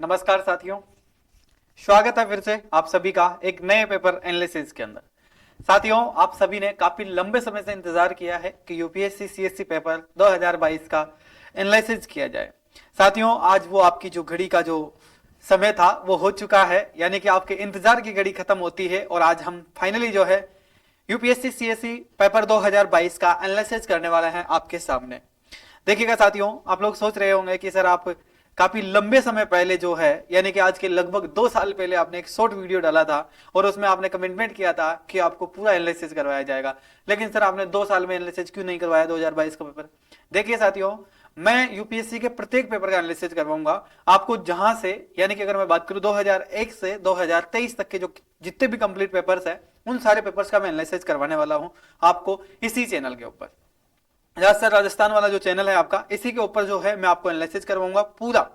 नमस्कार साथियों, स्वागत है फिर से आप सभी का एक नए पेपर एनालिसिस के अंदर। साथियों, आप सभी ने काफी लंबे समय से इंतजार किया है कि यूपीएससी सीएससी पेपर 2022 का एनालिसिस किया जाए। साथियों, आज वो आपकी जो घड़ी का जो समय था वो हो चुका है, यानी कि आपके इंतजार की घड़ी खत्म होती है और आज हम फाइनली जो है यूपीएससी सीएससी पेपर 2022 का एनालिसिस करने वाले हैं आपके सामने। देखिएगा साथियों, आप लोग सोच रहे होंगे कि सर आप काफी लंबे समय पहले जो है, यानी कि आज के लगभग 2 साल पहले आपने एक शॉर्ट वीडियो डाला था और उसमें आपने कमिटमेंट किया था कि आपको पूरा एनालिसिस करवाया जाएगा, लेकिन सर आपने 2 साल में एनालिसिस क्यों नहीं करवाया 2022 का पेपर। देखिए साथियों, मैं यूपीएससी के प्रत्येक पेपर का एनालिसिस करवाऊंगा आपको, जहां से यानी कि अगर मैं बात करूं 2001 से 2023 तक के जो जितने भी कंप्लीट पेपर्स है उन सारे पेपर्स का मैं एनालिसिस करवाने वाला हूं आपको इसी चैनल के ऊपर। सर राजस्थान वाला जो चैनल है आपका, इसी के ऊपर जो है मैं आपको एनालिसिस करवाऊंगा पूरा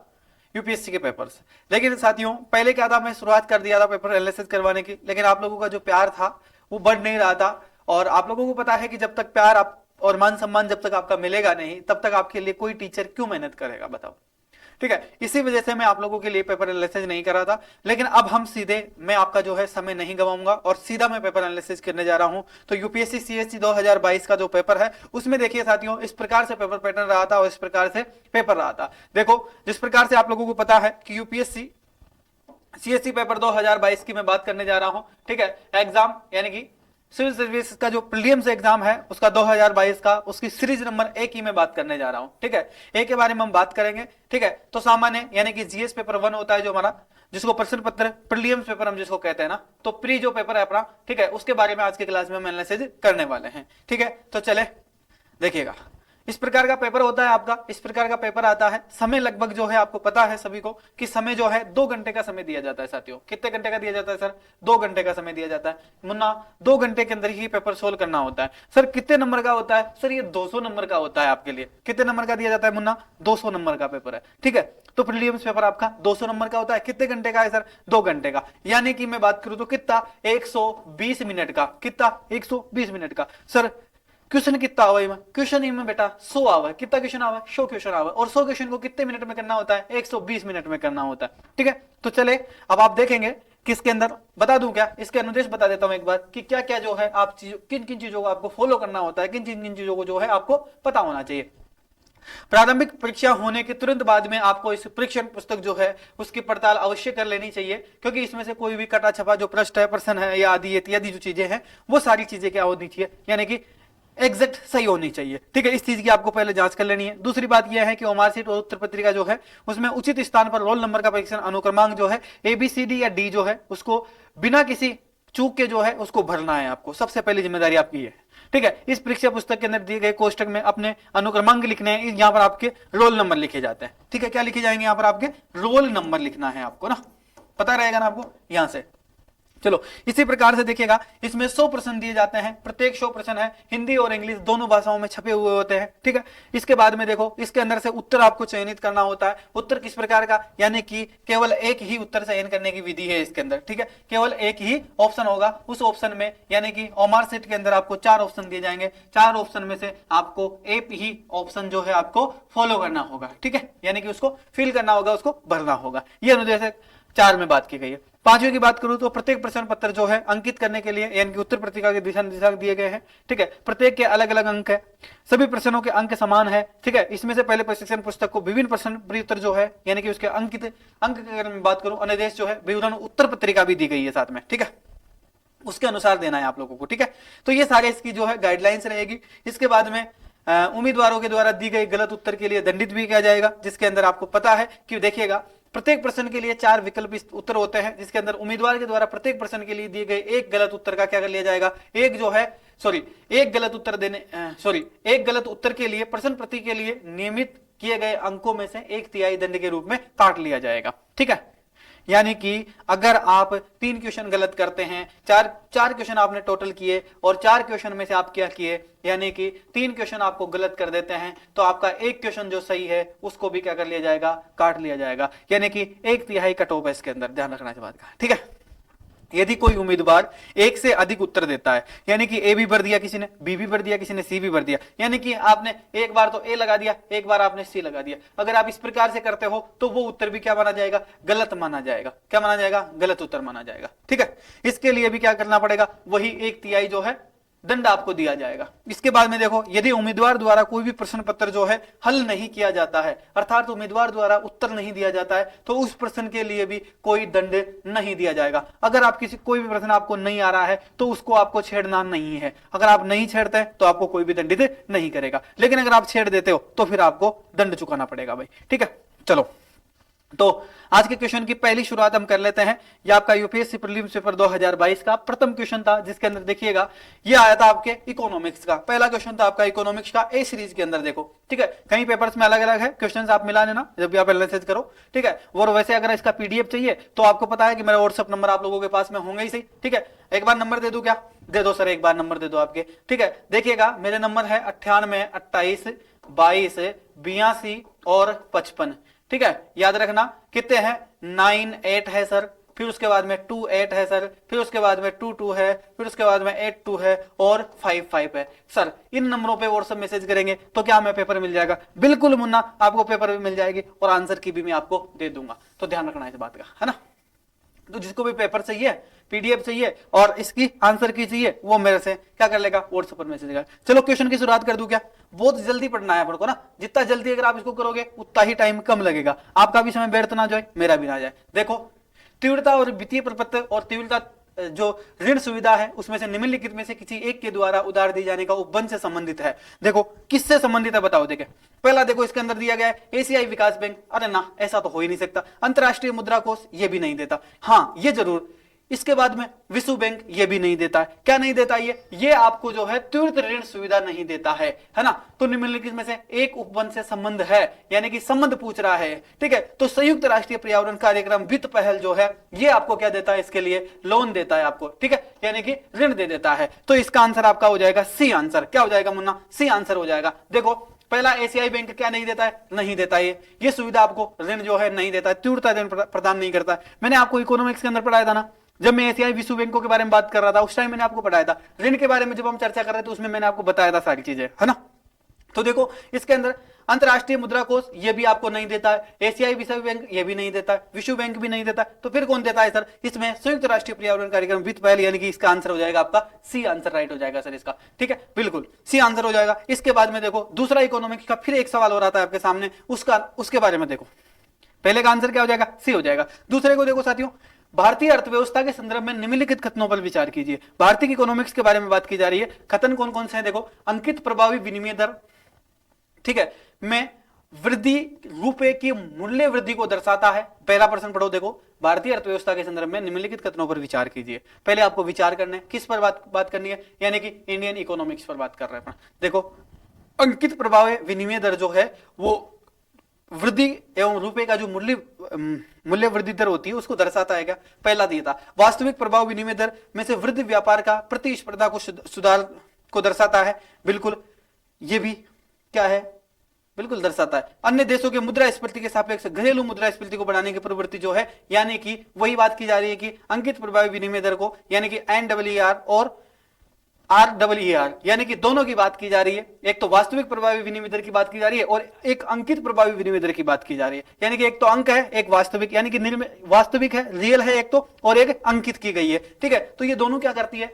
यूपीएससी के पेपर्स। लेकिन साथियों, पहले क्या था, मैं शुरुआत कर दिया था पेपर एनालिसिस करवाने की, लेकिन आप लोगों का जो प्यार था वो बढ़ नहीं रहा था। और आप लोगों को पता है कि जब तक प्यार आप और मान सम्मान जब तक आपका मिलेगा नहीं, तब तक आपके लिए कोई टीचर क्यों मेहनत करेगा, बताओ। ठीक है, इसी वजह से मैं आप लोगों के लिए पेपर एनालिसिस नहीं करा था। लेकिन अब हम सीधे, मैं आपका जो है समय नहीं गवाऊंगा और सीधा मैं पेपर एनालिसिस करने जा रहा हूं। तो यूपीएससी सीएससी 2022 का जो पेपर है उसमें देखिए साथियों, इस प्रकार से पेपर पैटर्न रहा था और इस प्रकार से पेपर रहा था। देखो, जिस प्रकार से आप लोगों को पता है कि यूपीएससी सीएससी पेपर 2022 की मैं बात करने जा रहा हूं। ठीक है, एग्जाम यानी कि सिविल सर्विस का जो प्रीलिम्स एग्जाम है उसका 2022 का, उसकी सीरीज नंबर 1 की मैं बात करने जा रहा हूं। ठीक है, एक के बारे में हम बात करेंगे। ठीक है, तो सामान्य यानी कि जीएस पेपर 1 होता है जो हमारा, जिसको प्रश्न पत्र प्रीलिम्स पेपर हम जिसको कहते हैं ना, तो प्री जो पेपर है अपना, ठीक है, उसके बारे में आज की क्लास में हम एनालिसिस करने वाले हैं। ठीक है, तो चले देखिएगा, इस प्रकार का पेपर होता है आपका, इस प्रकार का पेपर आता है। समय लगभग जो है आपको पता है सभी को कि समय जो है 2 घंटे का समय दिया जाता है साथियों। कितने घंटे का दिया जाता है सर? 2 घंटे का समय दिया जाता है मुन्ना। 2 घंटे के अंदर ही पेपर सोल्व करना होता है। सर कितने नंबर का होता है? सर ये 200 नंबर का होता है आपके लिए। कितने नंबर का दिया जाता है मुन्ना? 200 नंबर का पेपर है। ठीक है, तो प्रीलिम्स पेपर आपका 200 नंबर का होता है। कितने घंटे का है सर? 2 घंटे का। यानी कि मैं बात करूं तो कितना, 120 मिनट का। कितना? 120 मिनट का। सर क्वेश्चन कितना आवा है? क्वेश्चन ही में बेटा 100 आवा है। कितना क्वेश्चन आवा है? 100 क्वेश्चन आवा है। और 100 क्वेश्चन को कितने मिनट में करना होता है? 120 मिनट में करना होता है। ठीक है, तो चले अब आप देखेंगे किसके अंदर बता दूं क्या, इसके अनुदेश बता देता हूं एक बार कि क्या क्या जो है आप किन किन चीजों को आपको फॉलो करना होता है, किन किन चीजों को जो है आपको पता होना चाहिए। प्रारंभिक परीक्षा होने के तुरंत बाद में आपको इस परीक्षण पुस्तक जो है उसकी पड़ताल अवश्य कर लेनी चाहिए, क्योंकि इसमें से कोई भी कटा छपा जो प्रश्न है या आदि इत्यादि जो चीजें हैं वो सारी चीजें क्या होनी चाहिए, यानी कि एग्जैक्ट सही होनी चाहिए। ठीक है, इस चीज की आपको पहले जांच कर लेनी है। दूसरी बात यह है कि मार्कशीट और उत्तर पत्रिका जो है उसमें उचित स्थान पर रोल नंबर का परीक्षण अनुक्रमांक जो है ABCD या D जो है उसको बिना किसी चूक के जो है उसको भरना है आपको। सबसे पहली जिम्मेदारी आपकी है। ठीक है, इस परीक्षा पुस्तक के अंदर दिए गए कोष्टक में अपने अनुक्रमांक लिखने हैं। यहाँ पर आपके रोल नंबर लिखे जाते हैं। ठीक है, क्या लिखे जाएंगे यहाँ पर? आपके रोल नंबर लिखना है आपको ना, पता रहेगा ना आपको यहां से। चलो, इसी प्रकार से देखिएगा, इसमें 100 प्रश्न दिए जाते हैं। प्रत्येक 100 प्रश्न है हिंदी और इंग्लिश दोनों भाषाओं में छपे हुए होते हैं। ठीक है, इसके बाद में देखो, इसके अंदर से उत्तर आपको चयनित करना होता है। उत्तर किस प्रकार का, यानी कि केवल एक ही उत्तर चयन करने की विधि है इसके अंदर। ठीक है, केवल एक ही ऑप्शन होगा। उस ऑप्शन में यानी कि ओमार सेट के अंदर आपको 4 ऑप्शन दिए जाएंगे। 4 ऑप्शन में से आपको एक ही ऑप्शन जो है आपको फॉलो करना होगा। ठीक है, यानी कि उसको फिल करना होगा, उसको भरना होगा। यह अनुदेश 4 में बात की गई है। 5वीं की बात करूं तो प्रत्येक प्रश्न पत्र जो है अंकित करने के लिए यानी कि उत्तर पत्रिका के दिशा निर्देश दिए गए हैं। ठीक है, प्रत्येक के अलग अलग अंक है। सभी प्रश्नों के अंक समान है। ठीक है, इसमें से पहले प्रशिक्षण पुस्तक को विभिन्न प्रश्न उत्तर जो है यानी कि उसके अंकित अंक की अगर मैं बात करूं, अनुदेश जो है विवरण उत्तर पत्रिका भी दी गई है साथ में। ठीक है, उसके अनुसार देना है आप लोगों को। ठीक है, तो ये सारे इसकी जो है गाइडलाइंस रहेगी। इसके बाद में उम्मीदवारों के द्वारा दी गई गलत उत्तर के लिए दंडित भी किया जाएगा, जिसके अंदर आपको पता है कि देखिएगा प्रत्येक प्रश्न के लिए 4 विकल्प उत्तर होते हैं, जिसके अंदर उम्मीदवार के द्वारा प्रत्येक प्रश्न के लिए दिए गए एक गलत उत्तर का क्या कर लिया जाएगा, एक जो है एक गलत उत्तर एक गलत उत्तर के लिए प्रश्न प्रति के लिए नियमित किए गए अंकों में से 1/3 दंड के रूप में काट लिया जाएगा। ठीक है, यानी कि अगर आप 3 क्वेश्चन गलत करते हैं, चार क्वेश्चन आपने टोटल किए और 4 क्वेश्चन में से आप क्या किए, यानी कि 3 क्वेश्चन आपको गलत कर देते हैं, तो आपका एक क्वेश्चन जो सही है उसको भी क्या कर लिया जाएगा, काट लिया जाएगा। यानी कि 1/3 कट ऑफ है इसके अंदर, ध्यान रखना इस बात का। ठीक है, यदि कोई उम्मीदवार एक से अधिक उत्तर देता है, यानी कि ए भी भर दिया किसी ने, बी भी भर दिया किसी ने, सी भी भर दिया, यानी कि आपने एक बार तो ए लगा दिया, एक बार आपने सी लगा दिया, अगर आप इस प्रकार से करते हो तो वो उत्तर भी क्या माना जाएगा, गलत माना जाएगा। क्या माना जाएगा, गलत उत्तर माना जाएगा। ठीक है, इसके लिए भी क्या करना पड़ेगा, वही 1/3 जो है दंड आपको दिया जाएगा। इसके बाद में देखो, यदि उम्मीदवार द्वारा कोई भी प्रश्न पत्र जो है हल नहीं किया जाता है, अर्थात उम्मीदवार द्वारा उत्तर नहीं दिया जाता है, तो उस प्रश्न के लिए भी कोई दंड नहीं दिया जाएगा। अगर आप किसी कोई भी प्रश्न आपको नहीं आ रहा है तो उसको आपको छेड़ना नहीं है। अगर आप नहीं छेड़ते हैं तो आपको कोई भी दंडित नहीं करेगा, लेकिन अगर आप छेड़ देते हो तो फिर आपको दंड चुकाना पड़ेगा भाई। ठीक है, चलो तो आज के क्वेश्चन की पहली शुरुआत हम कर लेते हैं। ये आपका यूपीएससी प्रीलिम्स पेपर 2022 का प्रथम क्वेश्चन था, जिसके अंदर देखिएगा ये आया था आपके इकोनॉमिक्स का। पहला क्वेश्चन था आपका इकोनॉमिक्स का ए सीरीज के अंदर। देखो ठीक है, कई पेपर्स में अलग अलग है क्वेश्चन, आप मिला लेना जब भी आप एनालिसिस करो। ठीक है, और वैसे अगर इसका पीडीएफ चाहिए तो आपको पता है कि मेरा व्हाट्सएप नंबर आप लोगों के पास में होंगे ही सही। ठीक है, एक बार नंबर दे दूं क्या, दे दो सर, एक बार नंबर दे दो आपके। ठीक है, देखिएगा मेरे नंबर है 98 28 22 82 और 55। ठीक है, याद रखना कितने हैं, 98 है सर, फिर उसके बाद में 28 है सर, फिर उसके बाद में 22 है, फिर उसके बाद में 82 है और 55 है सर। इन नंबरों पे व्हाट्सएप मैसेज करेंगे तो क्या हमें पेपर मिल जाएगा, बिल्कुल मुन्ना आपको पेपर भी मिल जाएगी और आंसर की भी मैं आपको दे दूंगा। तो ध्यान रखना इस बात का, है ना। तो जिसको भी पेपर चाहिए, पीडीएफ चाहिए और इसकी आंसर की चाहिए, वो मेरे से क्या कर लेगा, व्हाट्सएप पर मैसेज करेगा। चलो क्वेश्चन की शुरुआत कर दूं क्या, बहुत जल्दी पढ़ना है अपन को ना, जितना जल्दी अगर आप इसको करोगे उतना ही टाइम कम लगेगा, आपका भी समय व्यर्थ ना जाए, मेरा भी ना जाए। देखो, तीव्रता और वित्तीय प्रपत्र और तीव्रता जो ऋण सुविधा है उसमें से निम्नलिखित में से किसी एक के द्वारा उधार दी जाने का उपबंध से संबंधित है। देखो किससे संबंधित है बताओ। देखे पहला देखो इसके अंदर दिया गया है एशियाई विकास बैंक, अरे ना ऐसा तो हो ही नहीं सकता। अंतरराष्ट्रीय मुद्रा कोष ये भी नहीं देता, हाँ ये जरूर। इसके बाद में विश्व बैंक ये भी नहीं देता है। क्या नहीं देता, ये आपको जो है त्वरित ऋण सुविधा नहीं देता है ना। तो निम्नलिखित में से एक उपबंध से संबंध है, यानी कि संबंध पूछ रहा है। ठीक है, तो संयुक्त राष्ट्रीय पर्यावरण कार्यक्रम वित्त पहल जो है ये आपको क्या देता है, इसके लिए लोन देता है आपको। ठीक है, यानी कि ऋण दे देता है। तो इसका आंसर आपका हो जाएगा सी आंसर। क्या हो जाएगा मुन्ना, सी आंसर हो जाएगा। देखो पहला एशियाई बैंक क्या नहीं देता है, नहीं देता है ये सुविधा आपको, ऋण जो है नहीं देता है, तीव्रता ऋण प्रदान नहीं करता है। मैंने आपको इकोनॉमिक्स के अंदर पढ़ाया था ना, जब मैं एशियाई विश्व बैंकों के बारे में बात कर रहा था उस टाइम मैंने आपको बताया था। ऋण के बारे में जब हम चर्चा कर रहे थे उसमें मैंने आपको बताया था सारी चीजें, है ना। तो देखो इसके अंदर अंतरराष्ट्रीय मुद्रा कोष ये भी आपको नहीं देता है, एशियाई विश्व बैंक ये भी नहीं देता है, विश्व बैंक भी नहीं देता, तो फिर कौन देता है सर, इसमें संयुक्त राष्ट्रीय पर्यावरण कार्यक्रम वित्त पहल, यानी कि इसका आंसर हो जाएगा आपका सी आंसर राइट हो जाएगा सर इसका। ठीक है, बिल्कुल सी आंसर हो जाएगा। इसके बाद में देखो दूसरा इकोनॉमिक्स का फिर एक सवाल हो रहा था आपके सामने, उसके बारे में देखो। पहले का आंसर क्या हो जाएगा, सी हो जाएगा। दूसरे को देखो साथियों, भारतीय अर्थव्यवस्था के संदर्भ में निम्नलिखित कथनों पर विचार कीजिए। भारतीय इकोनॉमिक्स के बारे में बात की जा रही है। कथन कौन कौन से हैं देखो, अंकित प्रभावी विनिमय दर, ठीक है, में वृद्धि रुपए की मूल्य वृद्धि को दर्शाता है। पहला प्रश्न पढ़ो, देखो भारतीय अर्थव्यवस्था के संदर्भ में निम्नलिखित कथनों पर विचार कीजिए। पहले आपको विचार करना है, किस पर बात करनी है, यानी कि इंडियन इकोनॉमिक्स पर बात कर रहे हैं। देखो अंकित प्रभावी विनिमय दर जो है वो वृद्धि एवं रुपए का जो मूल्य वृद्धि दर होती है उसको दर्शाता है। क्या, पहला दिया था वास्तविक प्रभाव विनिमय दर में से वृद्धि व्यापार का प्रतिस्पर्धा को सुधार को दर्शाता है, बिल्कुल ये भी क्या है, बिल्कुल दर्शाता है। अन्य देशों के मुद्रास्फीति के सापेक्ष घरेलू मुद्रास्फीति को बढ़ाने की प्रवृत्ति जो है, यानी कि वही बात की जा रही है कि अंकित प्रभावी विनिमय दर को, यानी कि NER और RER, यानी कि दोनों की बात की जा रही है। एक तो वास्तविक प्रभावी विनिमय दर की बात की जा रही है और एक अंकित प्रभावी विनिमय दर की बात की जा रही है। यानी कि एक तो अंक है, एक वास्तविक, यानी कि वास्तविक है, रियल है एक तो, और एक अंकित की गई है। ठीक है, तो ये दोनों क्या करती है,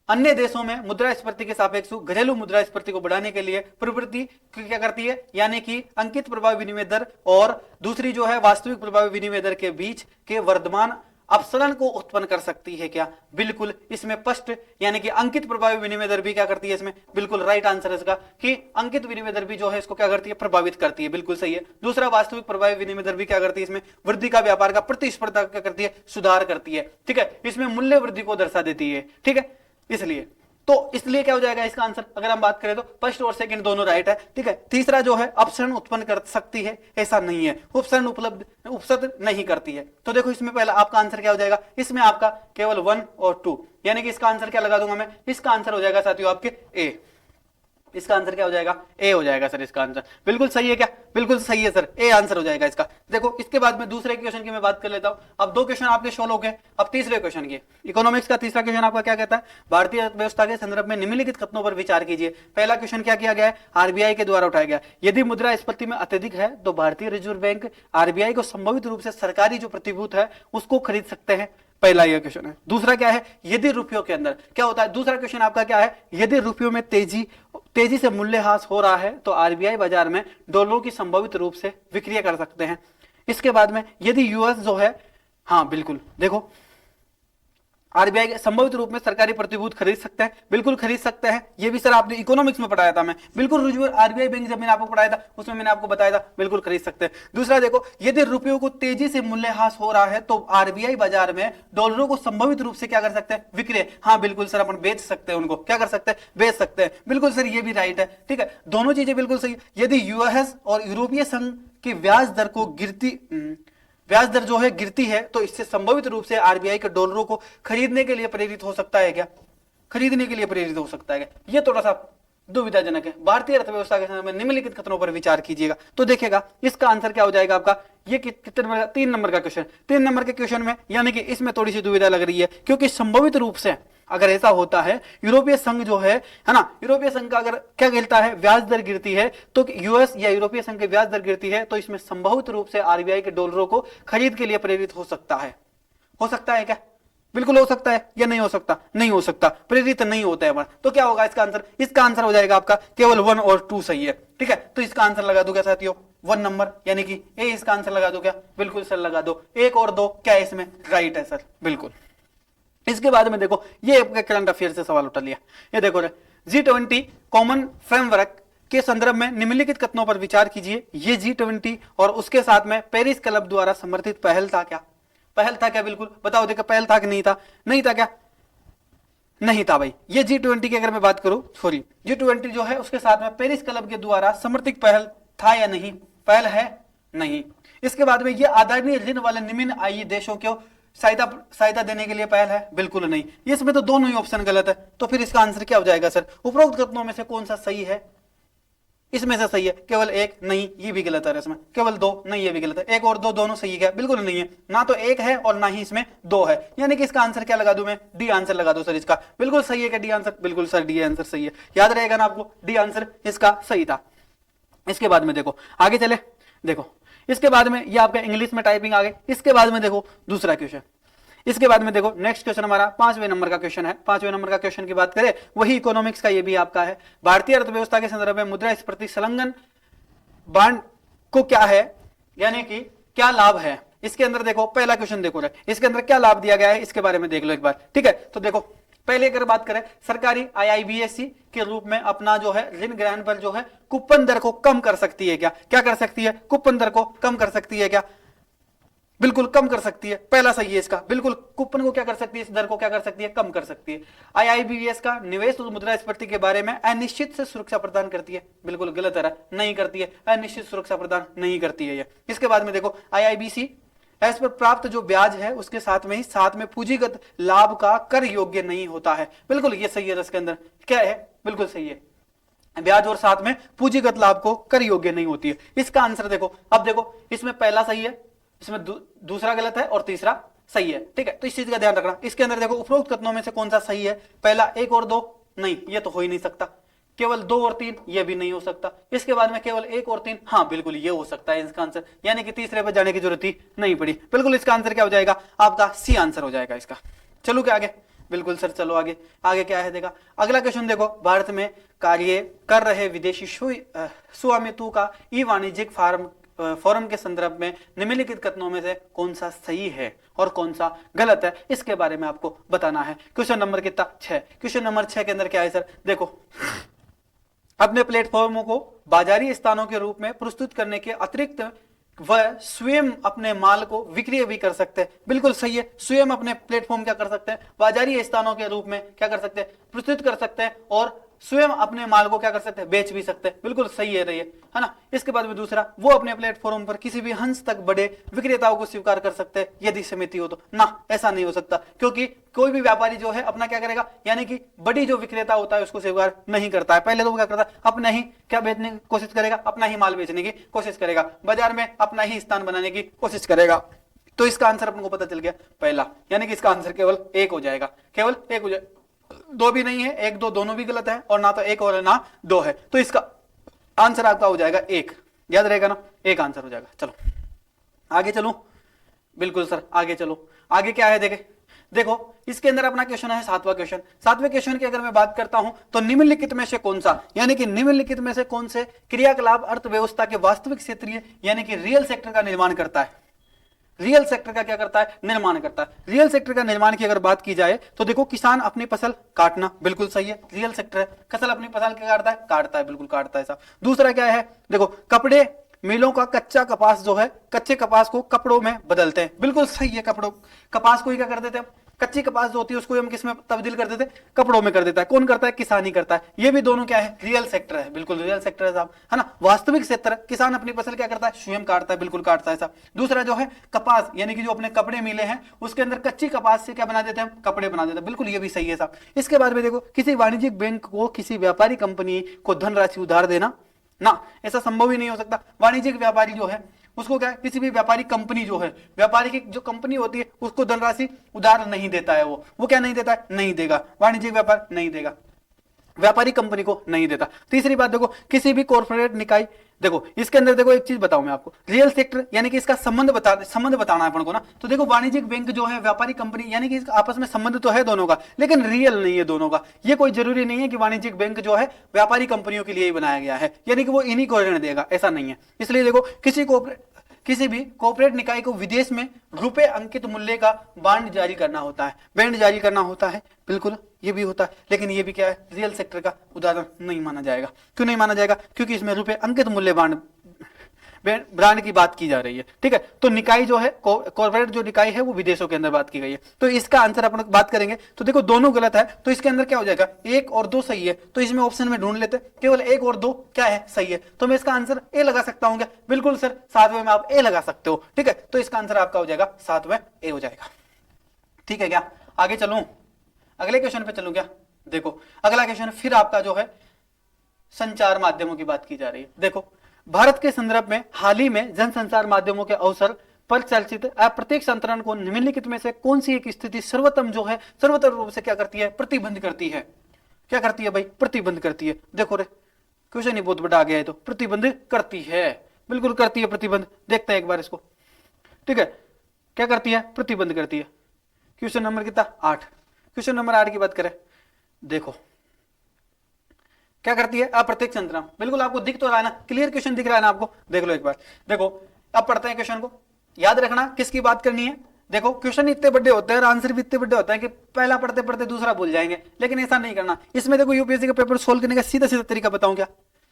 अन्य देशों में मुद्रास्फीति के सापेक्ष घरेलू मुद्रास्फीति को बढ़ाने के लिए प्रवृत्ति क्या करती है, यानी कि अंकित प्रभावी विनिमय दर और दूसरी जो है वास्तविक प्रभावी विनिमय दर के बीच के वर्तमान अपसरण को उत्पन्न कर सकती है। क्या, बिल्कुल इसमें स्पष्ट, यानी कि अंकित प्रभावी विनिमय दर भी क्या करती है इसमें, बिल्कुल राइट आंसर है इसका कि अंकित विनिमय दर भी जो है इसको क्या करती है, प्रभावित करती है, बिल्कुल सही है। दूसरा वास्तविक प्रभावी विनिमय दर भी क्या करती है, इसमें वृद्धि का व्यापार का प्रतिस्पर्धा क्या करती है, सुधार करती है। ठीक है, इसमें मूल्य वृद्धि को दर्शा देती है। ठीक है, इसलिए क्या हो जाएगा इसका आंसर, अगर हम बात करें तो फर्स्ट और सेकंड दोनों राइट है। ठीक है, तीसरा जो है अपसरण उत्पन्न कर सकती है, ऐसा नहीं है, उपसरण उपसत नहीं करती है। तो देखो इसमें पहला आपका आंसर क्या हो जाएगा, इसमें आपका केवल 1 और 2, यानी कि इसका आंसर क्या लगा दूंगा मैं, इसका आंसर हो जाएगा साथियों आपके ए। इसका आंसर क्या हो जाएगा, ए हो जाएगा सर इसका आंसर। बिल्कुल सही है क्या, बिल्कुल सही है सर, ए आंसर हो जाएगा इसका। देखो इसके बाद में दूसरे क्वेश्चन की मैं बात कर लेता हूं। अब दो क्वेश्चन आपके सोल्व हो गए, अब तीसरे क्वेश्चन की। इकोनॉमिक्स का तीसरा क्वेश्चन आपका क्या कहता है, भारतीय अर्थव्यवस्था के संदर्भ में निम्नलिखित कथनों पर विचार कीजिए। पहला क्वेश्चन क्या किया गया है, आरबीआई के द्वारा उठाया गया, यदि मुद्रास्फीति में अत्यधिक है तो भारतीय रिजर्व बैंक आरबीआई को संभावित रूप से सरकारी जो प्रतिभूत है उसको खरीद सकते हैं। पहला यह क्वेश्चन है। दूसरा क्या है, यदि रुपयों के अंदर क्या होता है, दूसरा क्वेश्चन आपका क्या है, यदि रुपयों में तेजी से मूल्यह्रास हो रहा है तो आरबीआई बाजार में डॉलरों की संभावित रूप से विक्रय कर सकते हैं। इसके बाद में यदि यूएस जो है, हाँ बिल्कुल देखो आरबीआई संभावित रूप में सरकारी प्रतिभूत खरीद सकते हैं, बिल्कुल खरीद सकते हैं। ये भी सर आपने इकोनॉमिक्स में पढ़ाया था, मैं बिल्कुल रिजर्व आरबीआई बैंक जब मैंने आपको पढ़ाया था उसमें मैंने आपको बताया था बिल्कुल खरीद सकते हैं। दूसरा देखो, यदि रुपयों को तेजी से मूल्यह्रास हो रहा है तो आरबीआई बाजार में डॉलरों को संभावित रूप से क्या कर सकते हैं, विक्रय। हाँ बिल्कुल सर, अपन बेच सकते हैं, उनको क्या कर सकते हैं, बेच सकते हैं। बिल्कुल सर, ये भी राइट है, ठीक है, दोनों चीजें बिल्कुल सही। यदि यूएस और यूरोपीय संघ की ब्याज दर जो है गिरती है तो इससे संभावित रूप से आरबीआई के डॉलरों को खरीदने के लिए प्रेरित हो सकता है क्या, खरीदने के लिए प्रेरित हो सकता है क्या। ये थोड़ा सा दुविधाजनक है। भारतीय अर्थव्यवस्था के संदर्भ में निम्नलिखित कथनों पर विचार कीजिएगा, तो देखिएगा इसका आंसर क्या हो जाएगा आपका। ये कितने नंबर का, 3 नंबर का क्वेश्चन। 3 नंबर के क्वेश्चन में यानी कि इसमें थोड़ी सी दुविधा लग रही है, क्योंकि संभावित रूप से अगर ऐसा होता है, यूरोपीय संघ जो है ना, यूरोपीय संघ का अगर क्या गिरता है, ब्याज दर गिरती है, तो यूएस या यूरोपीय संघ की ब्याज दर गिरती है तो इसमें संभावित रूप से आरबीआई के डॉलरों को खरीद के लिए प्रेरित हो सकता है। हो सकता है क्या, बिल्कुल हो सकता है, या नहीं हो सकता, नहीं हो सकता, प्रेरित नहीं होता है। तो क्या होगा इसका आंसर, इसका आंसर हो जाएगा आपका केवल 1 और 2 सही है, ठीक है। तो इसका आंसर लगा दो क्या साथियों, 1 नंबर, यानी कि ए इसका आंसर लगा दो क्या, बिल्कुल सर लगा दो। 1 और 2 क्या इसमें राइट है सर, बिल्कुल। इसके बाद में देखो, ये करंट अफेयर से सवाल उठा लिया। ये देखो G20 कॉमन फ्रेमवर्क के संदर्भ में निम्नलिखित कथनों पर विचार कीजिए। ये G20 और उसके साथ में पेरिस क्लब द्वारा समर्थित पहल था क्या, पहल था क्या, बिल्कुल बताओ, देखो पहल था कि नहीं था, नहीं था क्या, नहीं था भाई। ये G20 की अगर मैं बात करूं, सॉरी G20 जो है उसके साथ में पेरिस क्लब के द्वारा समर्थित पहल था या नहीं, पहल है नहीं। इसके बाद में ये आदरणीय ऋण वाले निम्न आयी देशों को सहायता देने के लिए पहल है, बिल्कुल नहीं। इसमें तो दोनों ही ऑप्शन गलत है, तो फिर इसका आंसर क्या हो जाएगा सर, उपरोक्त कथनों में से कौन सा सही है, इसमें से सही है केवल 1, नहीं ये भी गलत है, इसमें केवल 2, नहीं ये भी गलत है। 1 और 2 दोनों सही है, बिल्कुल नहीं है, ना तो 1 है और ना ही इसमें 2 है, यानी कि इसका आंसर क्या लगा दूं मैं, डी आंसर लगा दो सर इसका, बिल्कुल सही है क्या डी आंसर, बिल्कुल सर डी आंसर सही है, याद रहेगा ना आपको, डी आंसर इसका सही था। इसके बाद में देखो आगे चले, देखो इसके बाद में ये आपका इंग्लिश में टाइपिंग आ गई। इसके बाद में देखो दूसरा क्वेश्चन, इसके बाद में देखो नेक्स्ट क्वेश्चन हमारा 5वें नंबर का क्वेश्चन है। 5वें नंबर का क्वेश्चन की बात करें, वही इकोनॉमिक्स का, ये भी आपका है। भारतीय अर्थव्यवस्था के संदर्भ में मुद्रास्फीति संलग्न बांड को क्या है, यानी कि क्या लाभ है। इसके अंदर देखो पहला क्वेश्चन देखो, इसके अंदर क्या लाभ दिया गया है इसके बारे में देख लो एक बार, ठीक है। तो देखो पहले अगर बात करें, सरकारी आईआईबीएससी के रूप में अपना जो है ऋण ग्रहण पर जो है कूपन दर को कम कर सकती है क्या, क्या कर सकती है, कूपन दर को कम कर सकती है क्या, बिल्कुल कम कर सकती है, पहला सही है इसका, बिल्कुल कूपन को क्या कर सकती है, इस दर को क्या कर सकती है, कम कर सकती है। आईआईबीएस का निवेश और मुद्रास्फीति के बारे में अनिश्चित से सुरक्षा प्रदान करती है, बिल्कुल गलत है, नहीं करती है, अनिश्चित सुरक्षा प्रदान नहीं करती है ये। इसके बाद में देखो आईआईबीसी इस पर प्राप्त जो ब्याज है उसके साथ में पूंजीगत लाभ का कर योग्य नहीं होता है, बिल्कुल ये सही है। इसके अंदर क्या है, बिल्कुल सही है, ब्याज और साथ में पूंजीगत लाभ को कर योग्य नहीं होती है। इसका आंसर देखो, अब देखो इसमें पहला सही है, इसमें दूसरा गलत है और तीसरा सही है, ठीक है। तो इस चीज का ध्यान रखना। इसके अंदर देखो उपरोक्त कथनों में से कौन सा सही है, पहला 1 और 2 नहीं, ये तो हो ही नहीं सकता। केवल 2 और 3 ये भी नहीं हो सकता। इसके बाद में केवल 1 और 3, हाँ बिल्कुल ये हो सकता है इसका आंसर, यानी कि तीसरे पर जाने की जरूरत ही नहीं पड़ी। बिल्कुल इसका आंसर क्या हो जाएगा आपका, सी आंसर हो जाएगा इसका। चलो क्या आगे, बिल्कुल सर चलो आगे, आगे क्या है देखा। अगला क्वेश्चन देखो, भारत में कार्य कर रहे विदेशी स्वामित्व का ई वाणिज्यिक फोरम के संदर्भ में निम्नलिखित कथनों में से कौन सा सही है और कौन सा गलत है, इसके बारे में आपको बताना है। क्वेश्चन नंबर कितना, 6। क्वेश्चन नंबर 6 के अंदर क्या है सर, देखो अपने प्लेटफॉर्मों को बाजारी स्थानों के रूप में प्रस्तुत करने के अतिरिक्त वह स्वयं अपने माल को विक्रय भी कर सकते हैं, बिल्कुल सही है। स्वयं अपने प्लेटफॉर्म क्या कर सकते हैं, बाजारी स्थानों के रूप में क्या कर सकते हैं, प्रस्तुत कर सकते हैं और स्वयं अपने माल को क्या कर सकते हैं, बेच भी सकते हैं, बिल्कुल सही है रही है ना। इसके बाद में दूसरा, वो अपने प्लेटफॉर्म पर किसी भी हंस तक बड़े विक्रेताओं को स्वीकार कर सकते हैं यदि समिति हो तो। ना, ऐसा नहीं हो सकता, क्योंकि कोई भी व्यापारी जो है अपना क्या करेगा, यानी कि बड़ी जो विक्रेता होता है उसको स्वीकार नहीं करता है। पहले तो वो क्या करता है, अपना ही क्या बेचने की कोशिश करेगा, अपना ही माल बेचने की कोशिश करेगा, बाजार में अपना ही स्थान बनाने की कोशिश करेगा। तो इसका आंसर अपन को पता चल गया पहला, यानी कि इसका आंसर केवल एक हो जाएगा, केवल एक हो जाएगा, दो भी नहीं है, एक दो दोनों भी गलत है, और ना तो एक और ना दो है, तो इसका आंसर आपका हो जाएगा एक, याद रहेगा ना, एक आंसर हो जाएगा। चलो आगे चलो, बिल्कुल सर आगे चलो, आगे क्या है देखे, देखो इसके अंदर अपना क्वेश्चन है सातवां क्वेश्चन। सातवें क्वेश्चन की अगर मैं बात करता हूं तो निम्नलिखित में से कौन सा, यानी कि निम्नलिखित में से कौन से क्रियाकलाप अर्थव्यवस्था के वास्तविक क्षेत्रीय यानी कि रियल सेक्टर का निर्माण करता है, रियल सेक्टर का क्या करता है, निर्माण करता है। रियल सेक्टर का निर्माण की अगर बात की जाए तो देखो, किसान अपनी फसल काटना, बिल्कुल सही है, रियल सेक्टर है, फसल अपनी फसल क्या काटता है, काटता है, बिल्कुल काटता है साहब। दूसरा क्या है, देखो कपड़े मिलों का कच्चा कपास जो है, कच्चे कपास को कपड़ों में बदलते हैं, बिल्कुल सही है, कपड़ों कपास को ही क्या कर देते हैं, कच्ची कपास जो होती है उसको हम किस में तब्दील कर देते हैं, कपड़ों में कर देता है। कौन करता है, किसान ही करता है। ये भी दोनों क्या है, रियल सेक्टर है, बिल्कुल रियल सेक्टर है साहब, है ना। वास्तविक क्षेत्र, किसान अपनी फसल क्या करता है, स्वयं काटता है, बिल्कुल काटता है साहब। दूसरा जो है कपास, यानी कि जो अपने कपड़े मिले हैं उसके अंदर कच्ची कपास से क्या बना देते हैं, कपड़े बना देते हैं, बिल्कुल ये भी सही है साहब। इसके बाद में देखो, किसी वाणिज्यिक बैंक को किसी व्यापारी कंपनी को धनराशि उधार देना, ना, ऐसा संभव ही नहीं हो सकता। वाणिज्यिक व्यापारी जो है उसको क्या है, किसी भी व्यापारी कंपनी जो है, व्यापारी की जो कंपनी होती है उसको धनराशि उधार नहीं देता है, वो क्या नहीं देता है, नहीं देगा, वाणिज्यिक व्यापार नहीं देगा, व्यापारी कंपनी को नहीं देता। तीसरी बात देखो, किसी भी कॉर्पोरेट निकाय, देखो इसके अंदर देखो एक चीज बताऊं मैं आपको, रियल सेक्टर यानी कि इसका संबंध बताना है अपन को ना। तो देखो वाणिज्यिक बैंक जो है, व्यापारी कंपनी, यानी कि इसका आपस में संबंध तो है दोनों का, लेकिन रियल नहीं है दोनों का। ये कोई जरूरी नहीं है कि वाणिज्यिक बैंक जो है व्यापारी कंपनियों के लिए ही बनाया गया है, यानी कि वो इन्हीं को ऋण देगा, ऐसा नहीं है। इसलिए देखो, किसी भी कॉर्पोरेट निकाय को विदेश में रुपए अंकित मूल्य का बांड जारी करना होता है, बांड जारी करना होता है, बिल्कुल ये भी होता है, लेकिन ये भी क्या है, रियल सेक्टर का उदाहरण नहीं माना जाएगा। क्यों नहीं माना जाएगा, क्योंकि इसमें रुपए अंकित मूल्य ब्रांड की बात की जा रही है, ठीक है। तो निकाय जो है, कॉर्पोरेट जो निकाय है वो विदेशों के अंदर बात की गई है। तो इसका आंसर अपन बात करेंगे तो देखो दोनों गलत है, तो इसके अंदर क्या हो जाएगा, एक और दो सही है, तो इसमें ऑप्शन में ढूंढ लेते, केवल एक और दो क्या है, सही है, तो मैं इसका आंसर ए लगा सकता हूं क्या, बिल्कुल सर, सातवें में आप ए लगा सकते हो, ठीक है। तो इसका आंसर आपका हो जाएगा सातवें ए हो जाएगा, ठीक है क्या। आगे चलूं, अगले क्वेश्चन पे चलूं क्या। देखो अगला क्वेश्चन फिर आपका जो है संचार माध्यमों की बात की जा रही है। देखो, भारत के संदर्भ में हाल ही में जन संचार माध्यमों के अवसर पर चर्चित अप्रत्यक्ष संतरण को निम्नलिखित में से कौन सी एक स्थिति सर्वोत्तम जो है, सर्वोत्तम रूप से क्या करती है, प्रतिबंध करती है। क्या करती है भाई, प्रतिबंध करती है। देखो रे, क्वेश्चन ही बहुत बड़ा आ गया है, तो प्रतिबंध करती है, बिल्कुल करती है प्रतिबंध। देखते हैं एक बार इसको, ठीक है, क्या करती है, प्रतिबंध करती है। क्वेश्चन नंबर कितना, 8। क्वेश्चन नंबर 8 की बात करें, देखो क्या करती है, अप्रत्यक्ष संतरण, बिल्कुल आपको दिख तो रहा है ना, क्लियर क्वेश्चन दिख रहा है ना आपको, देख लो एक बार। देखो अब पढ़ते हैं क्वेश्चन को, याद रखना किसकी बात करनी है। देखो क्वेश्चन इतने बड़े होते हैं और आंसर भी इतने बड़े होते हैं कि पहला पढ़ते पढ़ते दूसरा भूल जाएंगे, लेकिन ऐसा नहीं करना। इसमें देखो यूपीएससी का पेपर सोल्व करने का सीधा सीधा तरीका बताऊं क्या,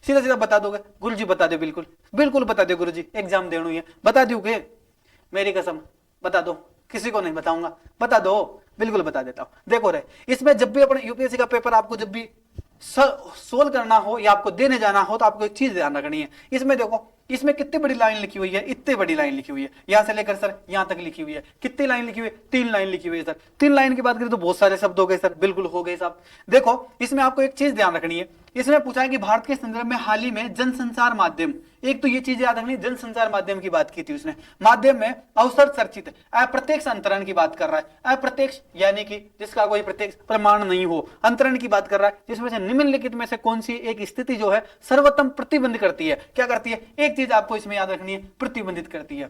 सीधा सीधा बता दोगे, गुरुजी बता दो, बिल्कुल बिल्कुल बता दो गुरुजी, एग्जाम देनी है, बता दोगे, मेरी कसम बता दो, किसी को नहीं बताऊंगा, बता दो, बिल्कुल बता देता हूं। देखो रे, इसमें जब भी अपने यूपीएससी का पेपर आपको जब भी सोल्व करना हो या आपको देने जाना हो तो आपको एक चीज ध्यान रखनी है। इसमें देखो, इसमें कितनी बड़ी लाइन लिखी हुई है, इतनी बड़ी लाइन लिखी हुई है, यहां से लेकर सर यहां तक लिखी हुई है। कितनी लाइन लिखी हुई है, 3 लाइन लिखी हुई है सर। 3 लाइन की बात करें तो बहुत सारे शब्द हो गए सर, बिल्कुल हो गए साहब। देखो इसमें आपको एक चीज ध्यान रखनी है, इसमें पूछा है कि भारत के संदर्भ में हाल ही में जनसंचार माध्यम, एक तो ये चीज याद रखनी, जनसंचार माध्यम की बात की थी उसने, माध्यम में अवसर चर्चित अप्रत्यक्ष अंतरण की बात कर रहा है। अप्रत्यक्ष यानी कि जिसका कोई प्रत्यक्ष प्रमाण नहीं हो, अंतरण की बात कर रहा है, जिसमें से निम्नलिखित में से कौन सी एक स्थिति जो है सर्वोत्तम प्रतिबंध करती है। क्या करती है, एक चीज आपको इसमें याद रखनी है, प्रतिबंधित करती है,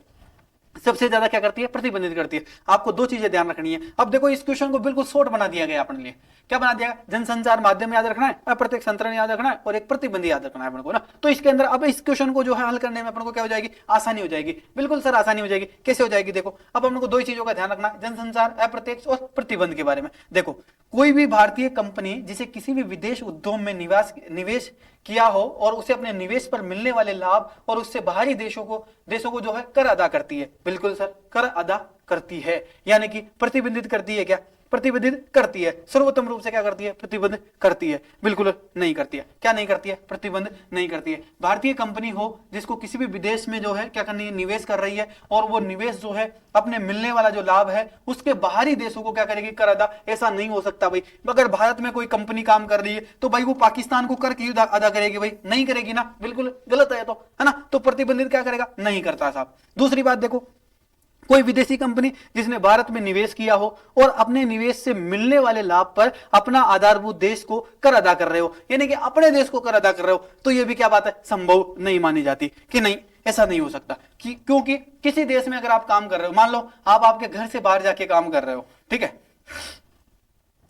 सबसे ज्यादा क्या करती है, प्रतिबंधित करती है। आपको 2 चीजें ध्यान रखनी है। अब देखो इस क्वेश्चन को बिल्कुल शॉर्ट बना दिया गया अपने लिए, क्या बना दिया, जनसंचार माध्यम याद रखना है, अप्रत्यक्ष अंतरण याद रखना है और एक प्रतिबंध याद रखना है अपन को ना। तो इसके अंदर अब इस क्वेश्चन को जो है हल करने में अपन को क्या हो जाएगी, आसानी हो जाएगी, बिल्कुल सर आसानी हो जाएगी। कैसे हो जाएगी, देखो अब अपन को 2 चीजों का ध्यान रखना है, जनसंचार, अप्रत्यक्ष और प्रतिबंध के बारे में। देखो कोई भी भारतीय कंपनी जिसे किसी भी विदेश उद्योग में निवेश किया हो और उसे अपने निवेश पर मिलने वाले लाभ और उससे बाहरी देशों को जो है कर अदा करती है, बिल्कुल सर कर अदा करती है, यानी कि प्रतिबंधित करती है। क्या प्रतिबंधित करती है, सर्वोत्तम रूप से क्या करती है, प्रतिबंध करती है, बिल्कुल नहीं करती है। क्या नहीं करती है, प्रतिबंध नहीं करती है। भारतीय कंपनी हो जिसको किसी भी विदेश में जो है क्या करनी है, निवेश कर रही है, और वो निवेश जो है अपने मिलने वाला जो लाभ है उसके बाहरी देशों को क्या करेगी, कर अदा। ऐसा नहीं हो सकता भाई, अगर भारत में कोई कंपनी काम कर रही है तो भाई वो पाकिस्तान को कर क्यों अदा करेगी, भाई नहीं करेगी ना, बिल्कुल गलत है तो, है ना। तो प्रतिबंधित क्या करेगा, नहीं करता साहब। दूसरी बात देखो, कोई विदेशी कंपनी जिसने भारत में निवेश किया हो और अपने निवेश से मिलने वाले लाभ पर अपना आधारभूत देश को कर अदा कर रहे हो, यानी कि अपने देश को कर अदा कर रहे हो, तो यह भी क्या बात है, संभव नहीं मानी जाती कि नहीं, ऐसा नहीं हो सकता। क्योंकि किसी देश में अगर आप काम कर रहे हो, मान लो आप आपके घर से बाहर जाके काम कर रहे हो, ठीक है,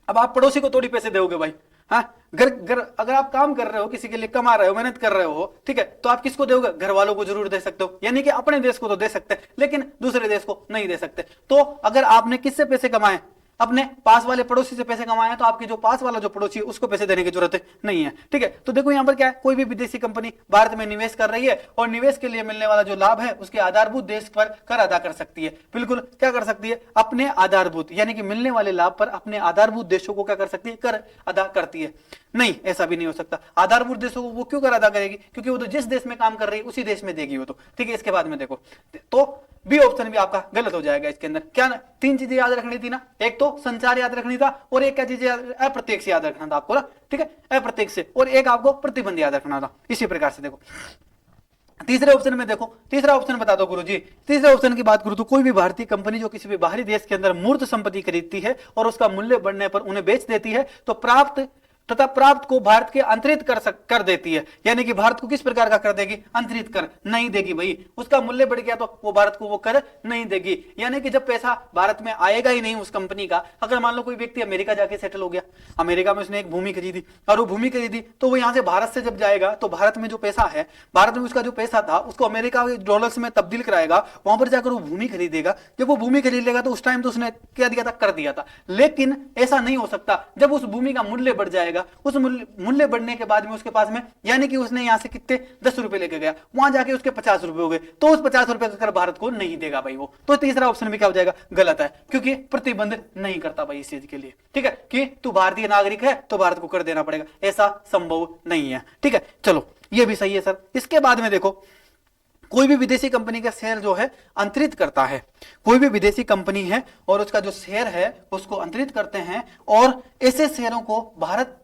अब आप पड़ोसी को थोड़ी पैसे दोगे भाई, हाँ, घर घर अगर आप काम कर रहे हो, किसी के लिए कमा रहे हो, मेहनत कर रहे हो, ठीक है, तो आप किसको दोगे, घर वालों को जरूर दे सकते हो, यानी कि अपने देश को तो दे सकते हैं लेकिन दूसरे देश को नहीं दे सकते। तो अगर आपने किससे पैसे कमाए, अपने पास वाले पड़ोसी से पैसे कमाए हैं, तो आपके जो पास वाला जो पड़ोसी है उसको पैसे देने की जरूरत नहीं है, ठीक है। तो देखो यहां पर क्या है, कोई भी विदेशी कंपनी भारत में निवेश कर रही है और निवेश के लिए मिलने वाला जो लाभ है उसके आधारभूत देश पर कर अदा कर सकती है, बिल्कुल क्या कर सकती है, अपने आधारभूत यानी कि मिलने वाले लाभ पर अपने आधारभूत देशों को क्या कर सकती है, कर अदा करती है। नहीं, ऐसा भी नहीं हो सकता। आधारभूत देशों को वो क्यों कर अदा करेगी, क्योंकि वो तो जिस देश में काम कर रही है उसी देश में देगी वो तो, ठीक है। इसके बाद में देखो, तो बी ऑप्शन भी आपका गलत हो जाएगा। इसके अंदर क्या ना, तीन चीजें याद रखनी थी ना, एक तो संचार याद रखनी था, और एक क्या चीजें अप्रत्यक्ष याद रखना था आपको ना, ठीक है, अप्रत्यक्ष, और एक आपको प्रतिबंध याद रखना था। इसी प्रकार से देखो तीसरे ऑप्शन में देखो, तीसरा ऑप्शन बता दो गुरुजी। तीसरे ऑप्शन की बात करूं तो कोई भी भारतीय कंपनी जो किसी भी बाहरी देश के अंदर मूर्त संपत्ति खरीदती है और उसका मूल्य बढ़ने पर उन्हें बेच देती है, तो प्राप्त को भारत के अंतरित कर देती है, यानी कि भारत को किस प्रकार का कर देगी, अंतरित कर नहीं देगी भाई। उसका मूल्य बढ़ गया तो वो भारत को वो कर नहीं देगी, यानी कि जब पैसा भारत में आएगा ही नहीं उस कंपनी का। अगर मान लो कोई व्यक्ति अमेरिका जाके सेटल हो गया, अमेरिका में उसने एक भूमि खरीदी, और वो भूमि खरीदी तो वो यहां से भारत से जब जाएगा तो भारत में जो पैसा है, भारत में उसका जो पैसा था उसको अमेरिका के डॉलर्स में तब्दील कराएगा, वहां पर जाकर वो भूमि खरीदेगा। जब वो भूमि खरीद लेगा तो उस टाइम तो उसने क्या दिया था, कर दिया था। लेकिन ऐसा नहीं हो सकता, जब उस भूमि का मूल्य बढ़ जाएगा, उस मूल्य बढ़ने के बाद में उसके पास में, यानी कि उसने यहां से कितने 10 रुपए लेके गया, वहां जाके उसके 50 रुपए हो गए, तो उस 50 रुपए का कर भारत को नहीं देगा भाई वो। तो तीसरा ऑप्शन भी क्या हो जाएगा, गलत है, क्योंकि प्रतिबंध नहीं करता भाई इस चीज के लिए, ठीक है, कि तू भारतीय नागरिक है तो भारत को कर देना पड़ेगा, ऐसा संभव नहीं है, ठीक है। चलो ये भी सही है सर। इसके बाद में देखो, कोई भी विदेशी कंपनी का शेयर जो है अंतरित करता है, कोई भी विदेशी कंपनी है और उसका जो शेयर है उसको अंतरित करते हैं, और ऐसे शेयरों को भारत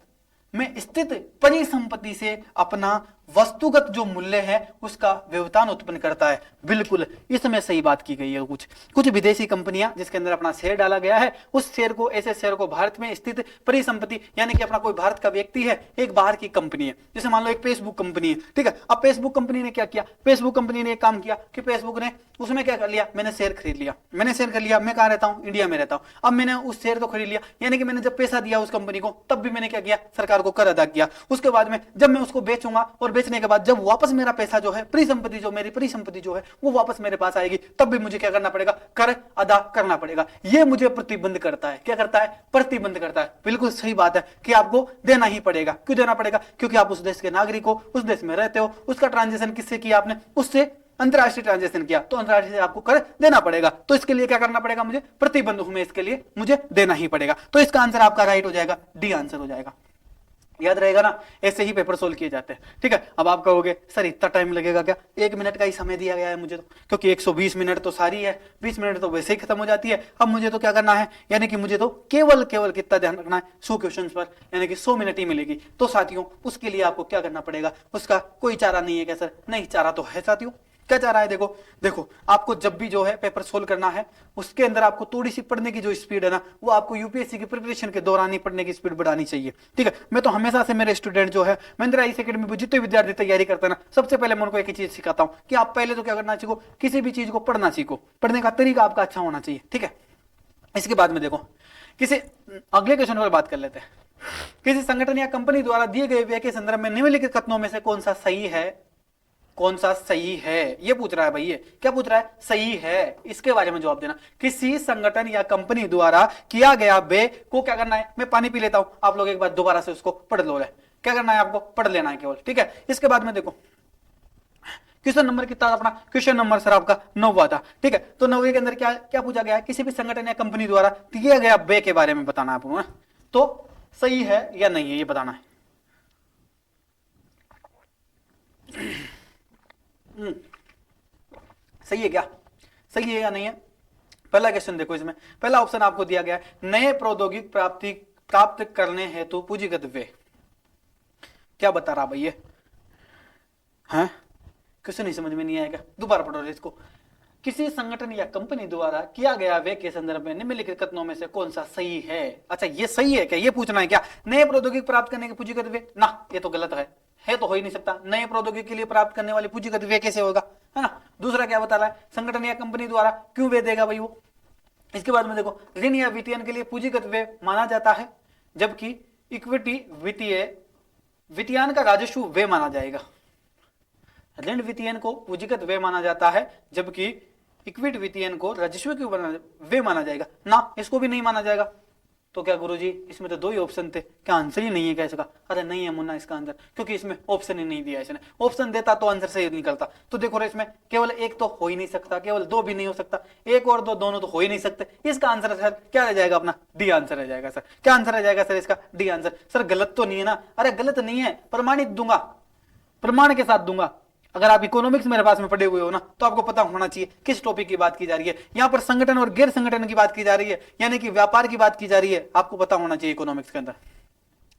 में स्थित परिसंपत्ति से अपना वस्तुगत जो मूल्य है उसका व्यवधान उत्पन्न करता है। बिल्कुल इसमें सही बात की गई है। कुछ विदेशी कंपनियां जिसके अंदर अपना शेयर डाला गया है, उस शेयर को, ऐसे शेयर को भारत में स्थित परिसंपत्ति, यानी कि अपना कोई भारत का व्यक्ति है, एक बाहर की कंपनी है, जैसे मान लो एक फेसबुक कंपनी है, ठीक है। अब फेसबुक कंपनी ने क्या किया, फेसबुक कंपनी ने एक काम किया कि फेसबुक ने उसमें क्या कर लिया, मैंने शेयर खरीद लिया, मैंने शेयर कर लिया, मैं कहां रहता हूं, इंडिया में रहता हूं। अब मैंने उस शेयर तो खरीद लिया, यानी कि मैंने जब पैसा दिया उस कंपनी को तब भी मैंने क्या किया, सरकार को कर अदा किया। उसके बाद में जब मैं उसको बेचूंगा और बेचने के बाद जब वापस मेरा पैसा जो है, परिसंपत्ति जो मेरी परिसंपत्ति जो है वो वापस मेरे पास आएगी, तब भी मुझे क्या करना पड़ेगा, कर अदा करना पड़ेगा। ये मुझे प्रतिबंध करता है, क्या करता है, प्रतिबंध करता है। बिल्कुल सही बात है कि आपको देना ही पड़ेगा। क्यों देना पड़ेगा, क्योंकि आप उस देश के नागरिक हो, उस देश में रहते हो, उसका ट्रांजेक्शन किससे किया आपने, उससे अंतरराष्ट्रीय ट्रांजेक्शन किया, तो अंतरराष्ट्रीय आपको कर देना पड़ेगा। तो इसके लिए क्या करना पड़ेगा, मुझे प्रतिबंध हूं मैं, इसके लिए मुझे देना ही पड़ेगा। तो इसका आंसर आपका राइट हो जाएगा, डी आंसर हो जाएगा। याद रहेगा ना, ऐसे ही पेपर सोल्व किए जाते हैं, ठीक है। अब आप कहोगे सर इतना टाइम लगेगा क्या, 1 मिनट का ही समय दिया गया है मुझे तो, क्योंकि 120 मिनट तो सारी है, 20 मिनट तो वैसे ही खत्म हो जाती है। अब मुझे तो क्या करना है, यानी कि मुझे तो केवल कितना ध्यान रखना है, 100 क्वेश्चन पर, यानी कि 100 मिनट ही मिलेगी। तो साथियों उसके लिए आपको क्या करना पड़ेगा, उसका कोई चारा नहीं है क्या सर, नहीं, चारा तो है साथियों। क्या चाह रहा है, देखो आपको जब भी जो है पेपर सोल्व करना है, उसके अंदर आपको थोड़ी सी पढ़ने की जो स्पीड है ना, वो आपको यूपीएससी की प्रिपरेशन के दौरान ही पढ़ने की स्पीड बढ़ानी चाहिए, ठीक है। मैं तो हमेशा से मेरे स्टूडेंट जो है महिंद्रा आईएएस एकेडमी में जितने विद्यार्थी तैयारी करते हैं ना, सबसे पहले मैं उनको एक ही चीज सिखाता हूं कि आप पहले तो क्या करना सीखो, किसी भी चीज को पढ़ना सीखो, पढ़ने का तरीका आपका अच्छा होना चाहिए, ठीक है। इसके बाद में देखो, किसी अगले क्वेश्चन पर बात कर लेते हैं। किसी संगठन या कंपनी द्वारा दिए गए व्यय के संदर्भ में निम्नलिखित कथनों में से कौन सा सही है, कौन सा सही है, ये पूछ रहा है भाई। ये क्या पूछ रहा है, सही है, इसके बारे में जवाब देना। किसी संगठन या कंपनी द्वारा किया गया व्यय को क्या करना है, मैं पानी पी लेता हूं, आप लोग एक बार दोबारा से उसको पढ़ लो, क्या करना है आपको, पढ़ लेना है केवल, ठीक है। इसके बाद में देखो, क्वेश्चन नंबर कितना था अपना? क्वेश्चन नंबर सर आपका 9वां था। ठीक है, तो 9वें के अंदर क्या क्या पूछा गया है? किसी भी संगठन या कंपनी द्वारा दिया गया व्यय के बारे में बताना है आपको ना, तो सही है या नहीं है ये बताना है। सही है क्या? सही है या नहीं है? पहला क्वेश्चन देखो, इसमें पहला ऑप्शन आपको दिया गया है, नए प्रौद्योगिक प्राप्त करने हेतु पूंजीगत व्यय। क्या बता रहा भाई ये? हैं? क्वेश्चन ही समझ में नहीं आएगा, दोबारा पढ़ो इसको। किसी संगठन या कंपनी द्वारा किया गया व्यय के संदर्भ में निम्नलिखित कथनों में से कौन सा सही है? अच्छा, ये सही है क्या, ये पूछना है क्या? नए प्रौद्योगिक प्राप्त करने के पूंजीगत व्यय ना, ये तो गलत है तो हो ही नहीं सकता। नए प्रौद्योगिक के लिए प्राप्त करने वाले पूंजीगत व्यय कैसे होगा, है ना। दूसरा क्या बता रहा है? संगठन या कंपनी द्वारा क्यों व्यय देगा भाई वो। इसके बाद में देखो, ऋण या वित्तीयन के लिए पूंजीगत व्यय माना जाता है, जबकि इक्विटी वित्तीयन का राजस्व व्यय माना जाएगा। ऋण वित्तीयन को पूंजीगत व्यय माना जाता है, जबकि इक्विटी वित्तीयन को राजस्व के व्यय माना जाएगा ना, इसको भी नहीं माना जाएगा। तो क्या गुरुजी इसमें तो 2 ही ऑप्शन थे, क्या आंसर ही नहीं है क्या इसका? अरे नहीं है मुन्ना इसका आंसर, क्योंकि इसमें ऑप्शन ही नहीं दिया इसने। ऑप्शन देता तो आंसर सही निकलता। तो देखो रे, इसमें केवल एक तो हो ही नहीं सकता, केवल 2 भी नहीं हो सकता, 1 और 2 दोनों तो हो ही नहीं सकते। इसका आंसर सर क्या रह जाएगा अपना? डी आंसर रह जाएगा सर। क्या आंसर रह जाएगा सर इसका? D answer. सर गलत तो नहीं है ना? अरे गलत नहीं है, प्रमाणित दूंगा, प्रमाण के साथ दूंगा। अगर आप इकोनॉमिक्स मेरे पास में पढ़े हुए हो ना, तो आपको पता होना चाहिए किस टॉपिक की बात की जा रही है। यहाँ पर संगठन और गैर संगठन की बात की जा रही है, यानी कि व्यापार की बात की जा रही है। आपको पता होना चाहिए इकोनॉमिक्स के अंदर।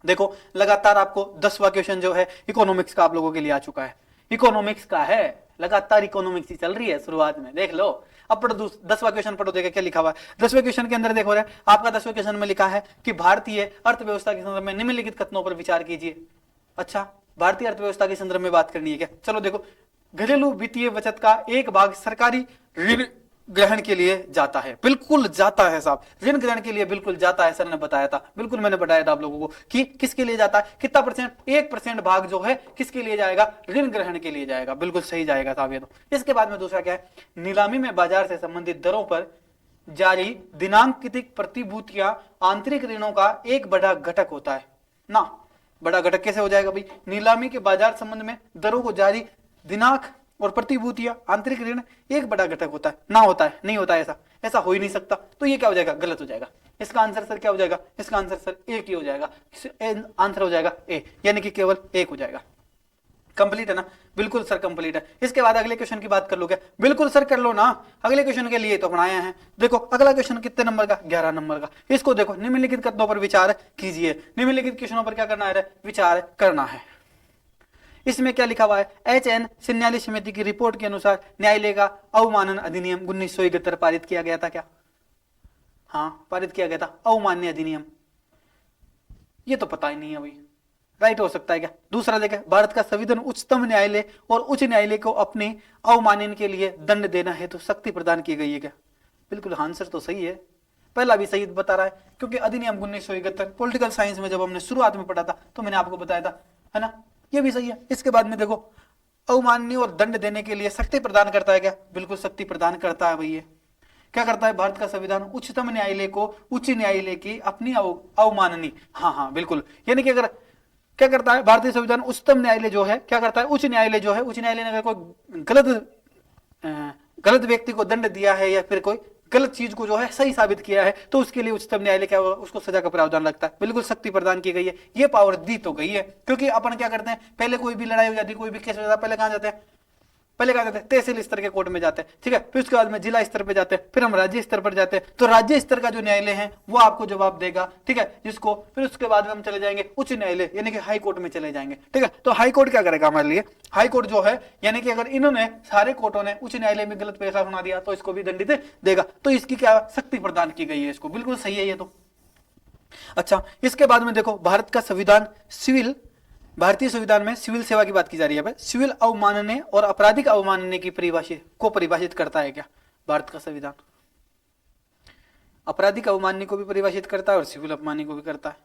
देखो लगातार आपको 10वां क्वेश्चन जो है इकोनॉमिक्स का आप लोगों के लिए आ चुका है। इकोनॉमिक्स का है, लगातार इकोनॉमिक्स ही चल रही है शुरुआत में, देख लो। अब पढ़ो 10वां क्वेश्चन पढ़ो, देखो क्या लिखा हुआ है 10वें क्वेश्चन के अंदर। देखो आपका 10वें क्वेश्चन में लिखा है कि भारतीय अर्थव्यवस्था के संदर्भ में निम्नलिखित कथनों पर विचार कीजिए। अच्छा, भारतीय अर्थव्यवस्था के संदर्भ में बात करनी है क्या? चलो देखो, घरेलू वित्तीय बचत का एक भाग सरकारी ऋण ग्रहण के लिए जाता है। बिल्कुल जाता है साहब, ऋण ग्रहण के लिए बिल्कुल जाता है। सर ने बताया था, बिल्कुल मैंने बताया था आप लोगों को कि किसके लिए जाता है, कितना परसेंट? 1% भाग जो है किसके लिए जाएगा? ऋण ग्रहण के लिए जाएगा। बिल्कुल सही जाएगा साहब ये तो। इसके बाद में दूसरा क्या है? नीलामी में बाजार से संबंधित दरों पर जारी दिनांकित प्रतिभूतियां आंतरिक ऋणों का एक बड़ा घटक होता है ना। बड़ा घटक कैसे हो जाएगा भाई? नीलामी के बाजार संबंध में दरों को जारी दिनांक और प्रतिभूतियां आंतरिक ऋण एक बड़ा घटक होता है ना, होता है नहीं होता है, ऐसा हो ही नहीं सकता। तो ये क्या हो जाएगा? गलत हो जाएगा। इसका आंसर सर क्या हो जाएगा? इसका आंसर सर एक ही हो जाएगा, आंसर हो जाएगा ए, यानी कि केवल एक हो जाएगा। कंप्लीट है ना? बिल्कुल सर कंप्लीट है। इसके बाद अगले क्वेश्चन की बात कर लो क्या? बिल्कुल सर कर लो ना, अगले क्वेश्चन के लिए तो बनाया है। देखो अगला क्वेश्चन कितने नंबर का? 11 नंबर का। इसको देखो, निम्नलिखित कथनों पर विचार कीजिए। निम्नलिखित क्वेश्चनों पर क्या करना है? विचार करना है। इसमें क्या लिखा हुआ है? HN न्यायालय समिति की रिपोर्ट के अनुसार न्यायालय का अवमानन अधिनियम 1971 पारित किया गया था क्या? हाँ पारित किया गया था, अवमान्य अधिनियम। ये तो पता ही नहीं है भाई, राइट हो सकता है क्या? दूसरा देखें, भारत का संविधान उच्चतम न्यायालय और उच्च न्यायालय को अपने अवमानन के लिए दंड देना है तो शक्ति प्रदान की गई है क्या? बिल्कुल आंसर तो सही है, पहला भी सही बता रहा है, क्योंकि अधिनियम 1971 पॉलिटिकल साइंस में जब हमने शुरुआत में पढ़ा था तो मैंने आपको बताया था, है ना। ये भी सही है। इसके बाद में देखो, अवमाननीय और दंड देने के लिए शक्ति प्रदान करता है क्या? बिल्कुल शक्ति प्रदान करता है भैया। क्या करता है? भारत का संविधान उच्चतम न्यायालय को उच्च न्यायालय की अपनी अवमाननीय, हाँ बिल्कुल, यानी कि अगर क्या करता है भारतीय संविधान, उच्चतम न्यायालय जो है क्या करता है? उच्च न्यायालय जो है, उच्च न्यायालय ने अगर कोई गलत व्यक्ति को दंड दिया है या फिर कोई गलत चीज को जो है सही साबित किया है तो उसके लिए उच्चतम न्यायालय क्या होगा? उसको सजा का प्रावधान लगता है। बिल्कुल शक्ति प्रदान की गई है, ये पावर दी तो गई है। क्योंकि अपन क्या करते हैं, पहले कोई भी लड़ाई हो जाती, कोई भी केस हो जाता, पहले कहां जाते हैं? पहले कहा जाते हैं तहसील स्तर के कोर्ट में जाते हैं, ठीक है। फिर उसके बाद में जिला स्तर पे जाते हैं, फिर हम राज्य स्तर पर जाते हैं। तो राज्य स्तर का जो न्यायालय है वो आपको जवाब देगा, ठीक है, जिसको फिर उसके बाद में हम चले जाएंगे उच्च न्यायालय यानी कि हाई कोर्ट में चले जाएंगे, ठीक है। तो हाई कोर्ट क्या करेगा हमारे लिए? हाई कोर्ट जो है यानी कि अगर इन्होंने सारे कोर्टों ने उच्च न्यायालय में गलत फैसला सुना दिया तो इसको भी दंडित देगा। तो इसकी क्या शक्ति प्रदान की गई है इसको, बिल्कुल सही है ये तो। अच्छा, इसके बाद में देखो, भारत का संविधान सिविल, भारतीय संविधान में सिविल सेवा की बात की जा रही है। सिविल अवमानने और आपराधिक अवमानने की परिभाषित करता है क्या भारत का संविधान? आपराधिक अवमानने को भी परिभाषित करता है और सिविल अपमानने को भी करता है।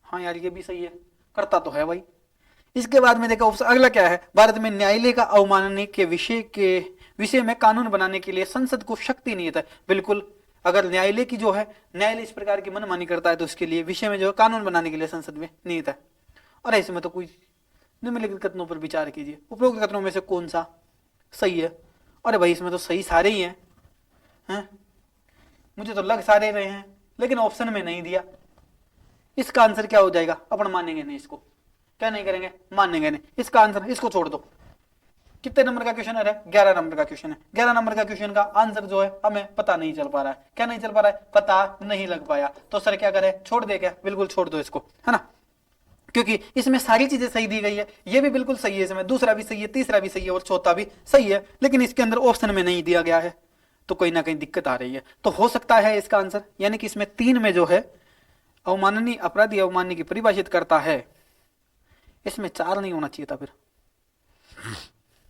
हाँ यार ये भी सही है, करता तो है भाई। इसके बाद में देखा अगला क्या है? भारत में न्यायालय का अवमानने के विषय में कानून बनाने के लिए संसद को शक्ति नहीं है। बिल्कुल, अगर न्यायालय की जो है, न्यायालय इस प्रकार की मनमानी करता है तो उसके लिए विषय में जो है कानून बनाने के लिए संसद में नहीं था। अरे इसमें तो कोई निम्नलिखित कथनों पर विचार कीजिए, उपरोक्त कथनों में से कौन सा सही है। अरे भाई इसमें तो सही सारे ही हैं, मुझे तो लग सारे रहे हैं, लेकिन ऑप्शन में नहीं दिया। इसका आंसर क्या हो जाएगा, अपन मानेंगे नहीं इसको, क्या नहीं करेंगे, मानेंगे नहीं। इसका आंसर इसको छोड़ दो। कितने नंबर का क्वेश्चन है, 11 नंबर का क्वेश्चन है। 11 नंबर का क्वेश्चन का आंसर जो है हमें पता नहीं चल पा रहा है। क्या नहीं चल पा रहा है, पता नहीं लग पाया। तो सर क्या करे, छोड़ दे क्या, बिल्कुल छोड़ दो इसको, है ना, क्योंकि इसमें सारी चीजें सही दी गई है। ये भी बिल्कुल सही है, इसमें दूसरा भी सही है, तीसरा भी सही है और चौथा भी सही है, लेकिन इसके अंदर ऑप्शन में नहीं दिया गया है, तो कहीं ना कहीं दिक्कत आ रही है। तो हो सकता है इसका आंसर, यानी कि इसमें 3 में जो है अवमाननीय अपराधी अवमाननीय की परिभाषित करता है, इसमें 4 नहीं होना चाहिए था। फिर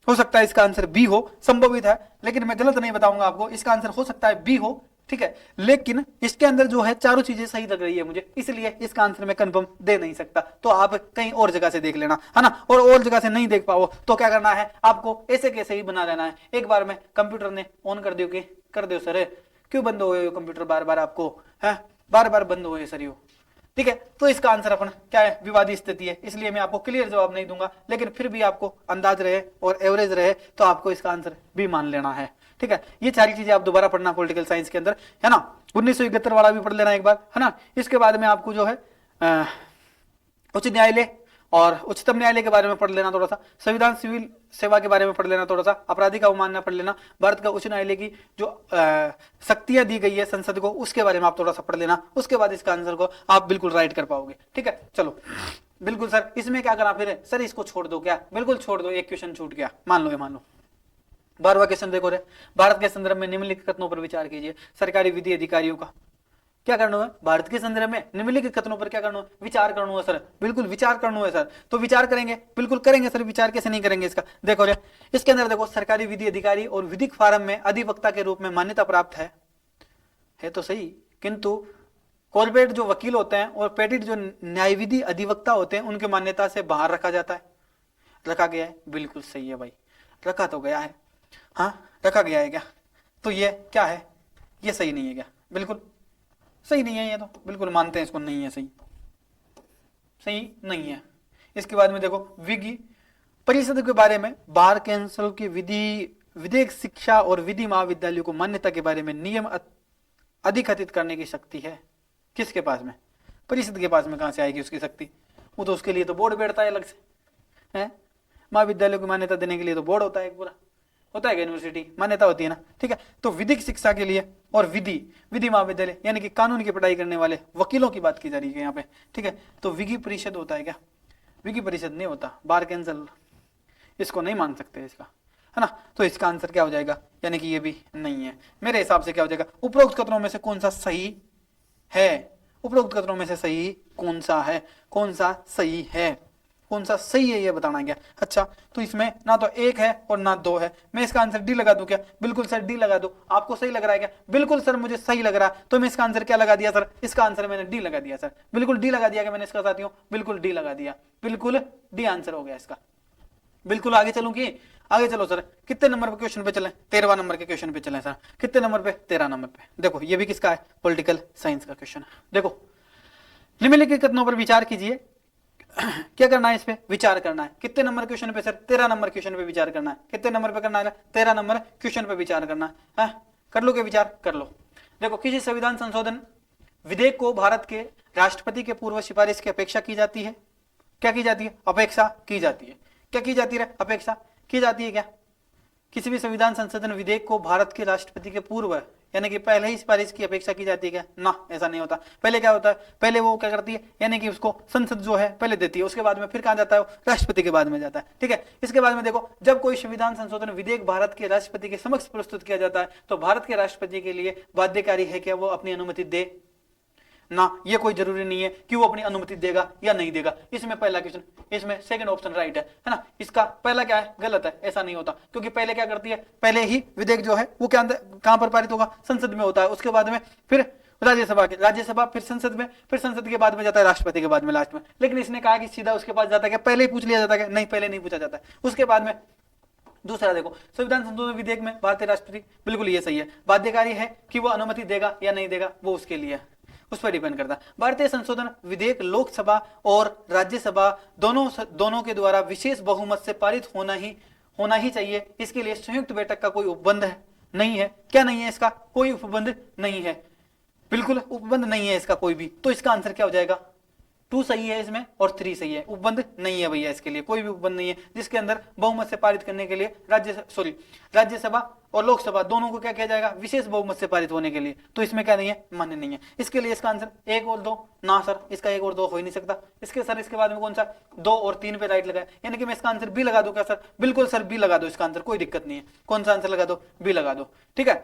हो सकता है इसका आंसर बी हो, संभवित है, लेकिन मैं गलत नहीं बताऊंगा आपको। इसका आंसर हो सकता है बी हो, ठीक है, लेकिन इसके अंदर जो है चारों चीजें सही लग रही है मुझे, इसलिए इसका आंसर मैं कंफर्म दे नहीं सकता। तो आप कहीं और जगह से देख लेना, है ना, और जगह से नहीं देख पाओ तो क्या करना है, आपको ऐसे कैसे ही बना लेना है। एक बार में कंप्यूटर ने ऑन कर दियो कि कर दो सर, क्यों बंद हो कंप्यूटर बार बार, आपको है बार बार बंद हो सर यो, ठीक है। तो इसका आंसर अपन क्या है, विवादी स्थिति है, इसलिए मैं आपको क्लियर जवाब नहीं दूंगा, लेकिन फिर भी आपको अंदाज रहे और एवरेज रहे तो आपको इसका आंसर भी मान लेना है, ठीक है। ये सारी चीजें आप दोबारा पढ़ना पॉलिटिकल साइंस के अंदर, है ना। 1971 वाला भी पढ़ लेना एक बार, है ना। इसके बाद में आपको जो है उच्च न्यायालय और उच्चतम न्यायालय के बारे में पढ़ लेना थोड़ा सा, संविधान सिविल सेवा के बारे में पढ़ लेना थोड़ा सा, आपराधिक अवमानना पढ़ लेना, भारत का उच्च न्यायालय की जो शक्तियां दी गई है संसद को, उसके बारे में आप थोड़ा सा पढ़ लेना। उसके बाद इसका आंसर को आप बिल्कुल राइट कर पाओगे, ठीक है। चलो बिल्कुल सर, इसमें क्या करना फिर, सर इसको छोड़ दो क्या, बिल्कुल छोड़ दो, एक क्वेश्चन छूट गया, मान लो 12वां क्वेश्चन देखो रे, भारत के संदर्भ में निम्नलिखित कथनों पर विचार कीजिए। सरकारी विधि अधिकारियों का क्या करना है, भारत के संदर्भ में निम्नलिखित कथनों पर क्या करना है, विचार करना है सर, बिल्कुल विचार करना है सर। तो विचार करेंगे, बिल्कुल करेंगे सर, विचार कैसे नहीं करेंगे इसका। देखो रे, इसके अंदर देखो, सरकारी विधि अधिकारी और विधिक फार्म में अधिवक्ता के रूप में मान्यता प्राप्त है तो सही, किंतु कॉर्पोरेट जो वकील होते हैं और पेटेंट जो न्याय विधि अधिवक्ता होते हैं उनकी मान्यता से बाहर रखा जाता है, रखा गया है, बिल्कुल सही है भाई, रखा तो गया है, हाँ रखा गया है क्या। तो ये क्या है, ये सही नहीं है क्या, बिल्कुल सही नहीं है, ये तो बिल्कुल मानते हैं इसको, नहीं है सही, सही नहीं है। इसके बाद में देखो, विधि परिषद के बारे में बार कैंसल की विधेयक शिक्षा और विधि महाविद्यालयों को मान्यता के बारे में नियम अधिकथित करने की शक्ति है किसके पास में, परिषद के पास में। कहां से आएगी उसकी शक्ति, वो तो उसके लिए तो बोर्ड बैठता है अलग से, है महाविद्यालयों की मान्यता देने के लिए तो बोर्ड होता है, पूरा होता है, यूनिवर्सिटी मान्यता होती है ना, ठीक है। तो विधिक शिक्षा के लिए और विधि महाविद्यालय यानी कि कानून की पढ़ाई करने वाले वकीलों की बात की जा रही है यहाँ पे, ठीक है। तो विधि परिषद होता है क्या, विधि परिषद नहीं होता, बार कैंसल इसको नहीं मान सकते इसका, है ना। तो इसका आंसर क्या हो जाएगा, यानी कि ये भी नहीं है। मेरे हिसाब से क्या हो जाएगा, उपरोक्त कथनों में से कौन सा सही है, उपरोक्त कथनों में से सही कौन सा है, कौन सा सही है, कौन सा सही है ये बताना गया। अच्छा, तो इसमें ना तो 1 है और ना 2 है, मैं इसका आंसर डी लगा दूं क्या, बिल्कुल सर डी लगा दो। आपको सही लग रहा है क्या, बिल्कुल सर मुझे सही लग रहा है, तो मैं इसका आंसर क्या लगा दिया सर, इसका आंसर मैंने डी लगा दिया सर, बिल्कुल डी लगा दिया क्या मैंने इसका साथियों, बिल्कुल डी लगा दिया, बिल्कुल डी आंसर हो गया इसका। बिल्कुल आगे चलूंगी, आगे चलो सर, कितने नंबर पे क्वेश्चन पे चले, 13वां नंबर के क्वेश्चन पे चले सर, कितने नंबर पे, 13 नंबर पे। देखो ये भी किसका है, पॉलिटिकल साइंस का क्वेश्चन है। देखो निम्नलिखित कथनों पर विचार कीजिए, क्या करना है, इस पे विचार करना है। कितने नंबर क्वेश्चन पे सर, 13 नंबर क्वेश्चन पे विचार करना है। कितने नंबर पे करना है, 13 नंबर क्वेश्चन पे विचार करना है। कर लो के विचार कर लो। देखो, किसी संविधान संशोधन विधेयक को भारत के राष्ट्रपति के पूर्व सिफारिश की अपेक्षा की जाती है, क्या की जाती है, अपेक्षा की जाती है, क्या की जाती है, अपेक्षा की जाती है क्या। किसी भी संविधान संशोधन विधेयक को भारत के राष्ट्रपति के पूर्व यानी कि पहले ही सिफारिश की अपेक्षा की जाती है क्या, ना ऐसा नहीं होता। पहले क्या होता है, पहले वो क्या करती है, यानी कि उसको संसद जो है पहले देती है, उसके बाद में फिर कहां जाता है, राष्ट्रपति के बाद में जाता है, ठीक है। इसके बाद में देखो, जब कोई संविधान संशोधन विधेयक भारत के राष्ट्रपति के समक्ष प्रस्तुत किया जाता है तो भारत के राष्ट्रपति के लिए बाध्यकारी है क्या वो अपनी अनुमति दे, ना ये कोई जरूरी नहीं है कि वो अपनी अनुमति देगा या नहीं देगा। इसमें पहला क्वेश्चन, इसमें सेकंड ऑप्शन राइट है ना। इसका पहला क्या है, गलत है, ऐसा नहीं होता, क्योंकि पहले क्या करती है, पहले ही विधेयक जो है वो क्या कहां पर पारित होगा, संसद में होता है, उसके बाद में फिर राज्यसभा, फिर संसद में, फिर संसद के बाद में जाता है राष्ट्रपति के बाद में लास्ट में। लेकिन इसने कहा कि सीधा उसके पास जाता है, पहले ही पूछ लिया जाता है, नहीं पहले नहीं पूछा जाता है, उसके बाद में। दूसरा देखो, संविधान संशोधन विधेयक में भारतीय राष्ट्रपति, बिल्कुल ये सही है, बाध्यकारी है कि वो अनुमति देगा या नहीं देगा, वो उसके लिए है। उस पर डिपेंड करता है। भारतीय संशोधन विधेयक लोकसभा और राज्यसभा दोनों के द्वारा विशेष बहुमत से पारित होना ही चाहिए। इसके लिए संयुक्त बैठक का कोई उपबंध नहीं है। क्या नहीं है? इसका कोई उपबंध नहीं है, बिल्कुल उपबंध नहीं है इसका कोई भी। तो इसका आंसर क्या हो जाएगा? 2 सही है इसमें और 3 सही है। उपबंध नहीं है भैया, इसके लिए कोई भी उपबंध नहीं है जिसके अंदर बहुमत से पारित करने के लिए राज्यसभा और लोकसभा दोनों को क्या किया जाएगा? विशेष बहुमत से पारित होने के लिए। तो इसमें क्या नहीं है? मान्य नहीं है। इसके लिए इसका आंसर 1 और 2 ना सर, इसका 1 और 2 हो ही नहीं सकता। इसके बाद में कौन सा? 2 और 3 पे राइट लगाया, यानी कि मैं इसका आंसर बी लगा दूं क्या सर? बिल्कुल सर, बी लगा दो इसका आंसर, कोई दिक्कत नहीं है। कौन सा आंसर लगा दो? बी लगा दो, ठीक है।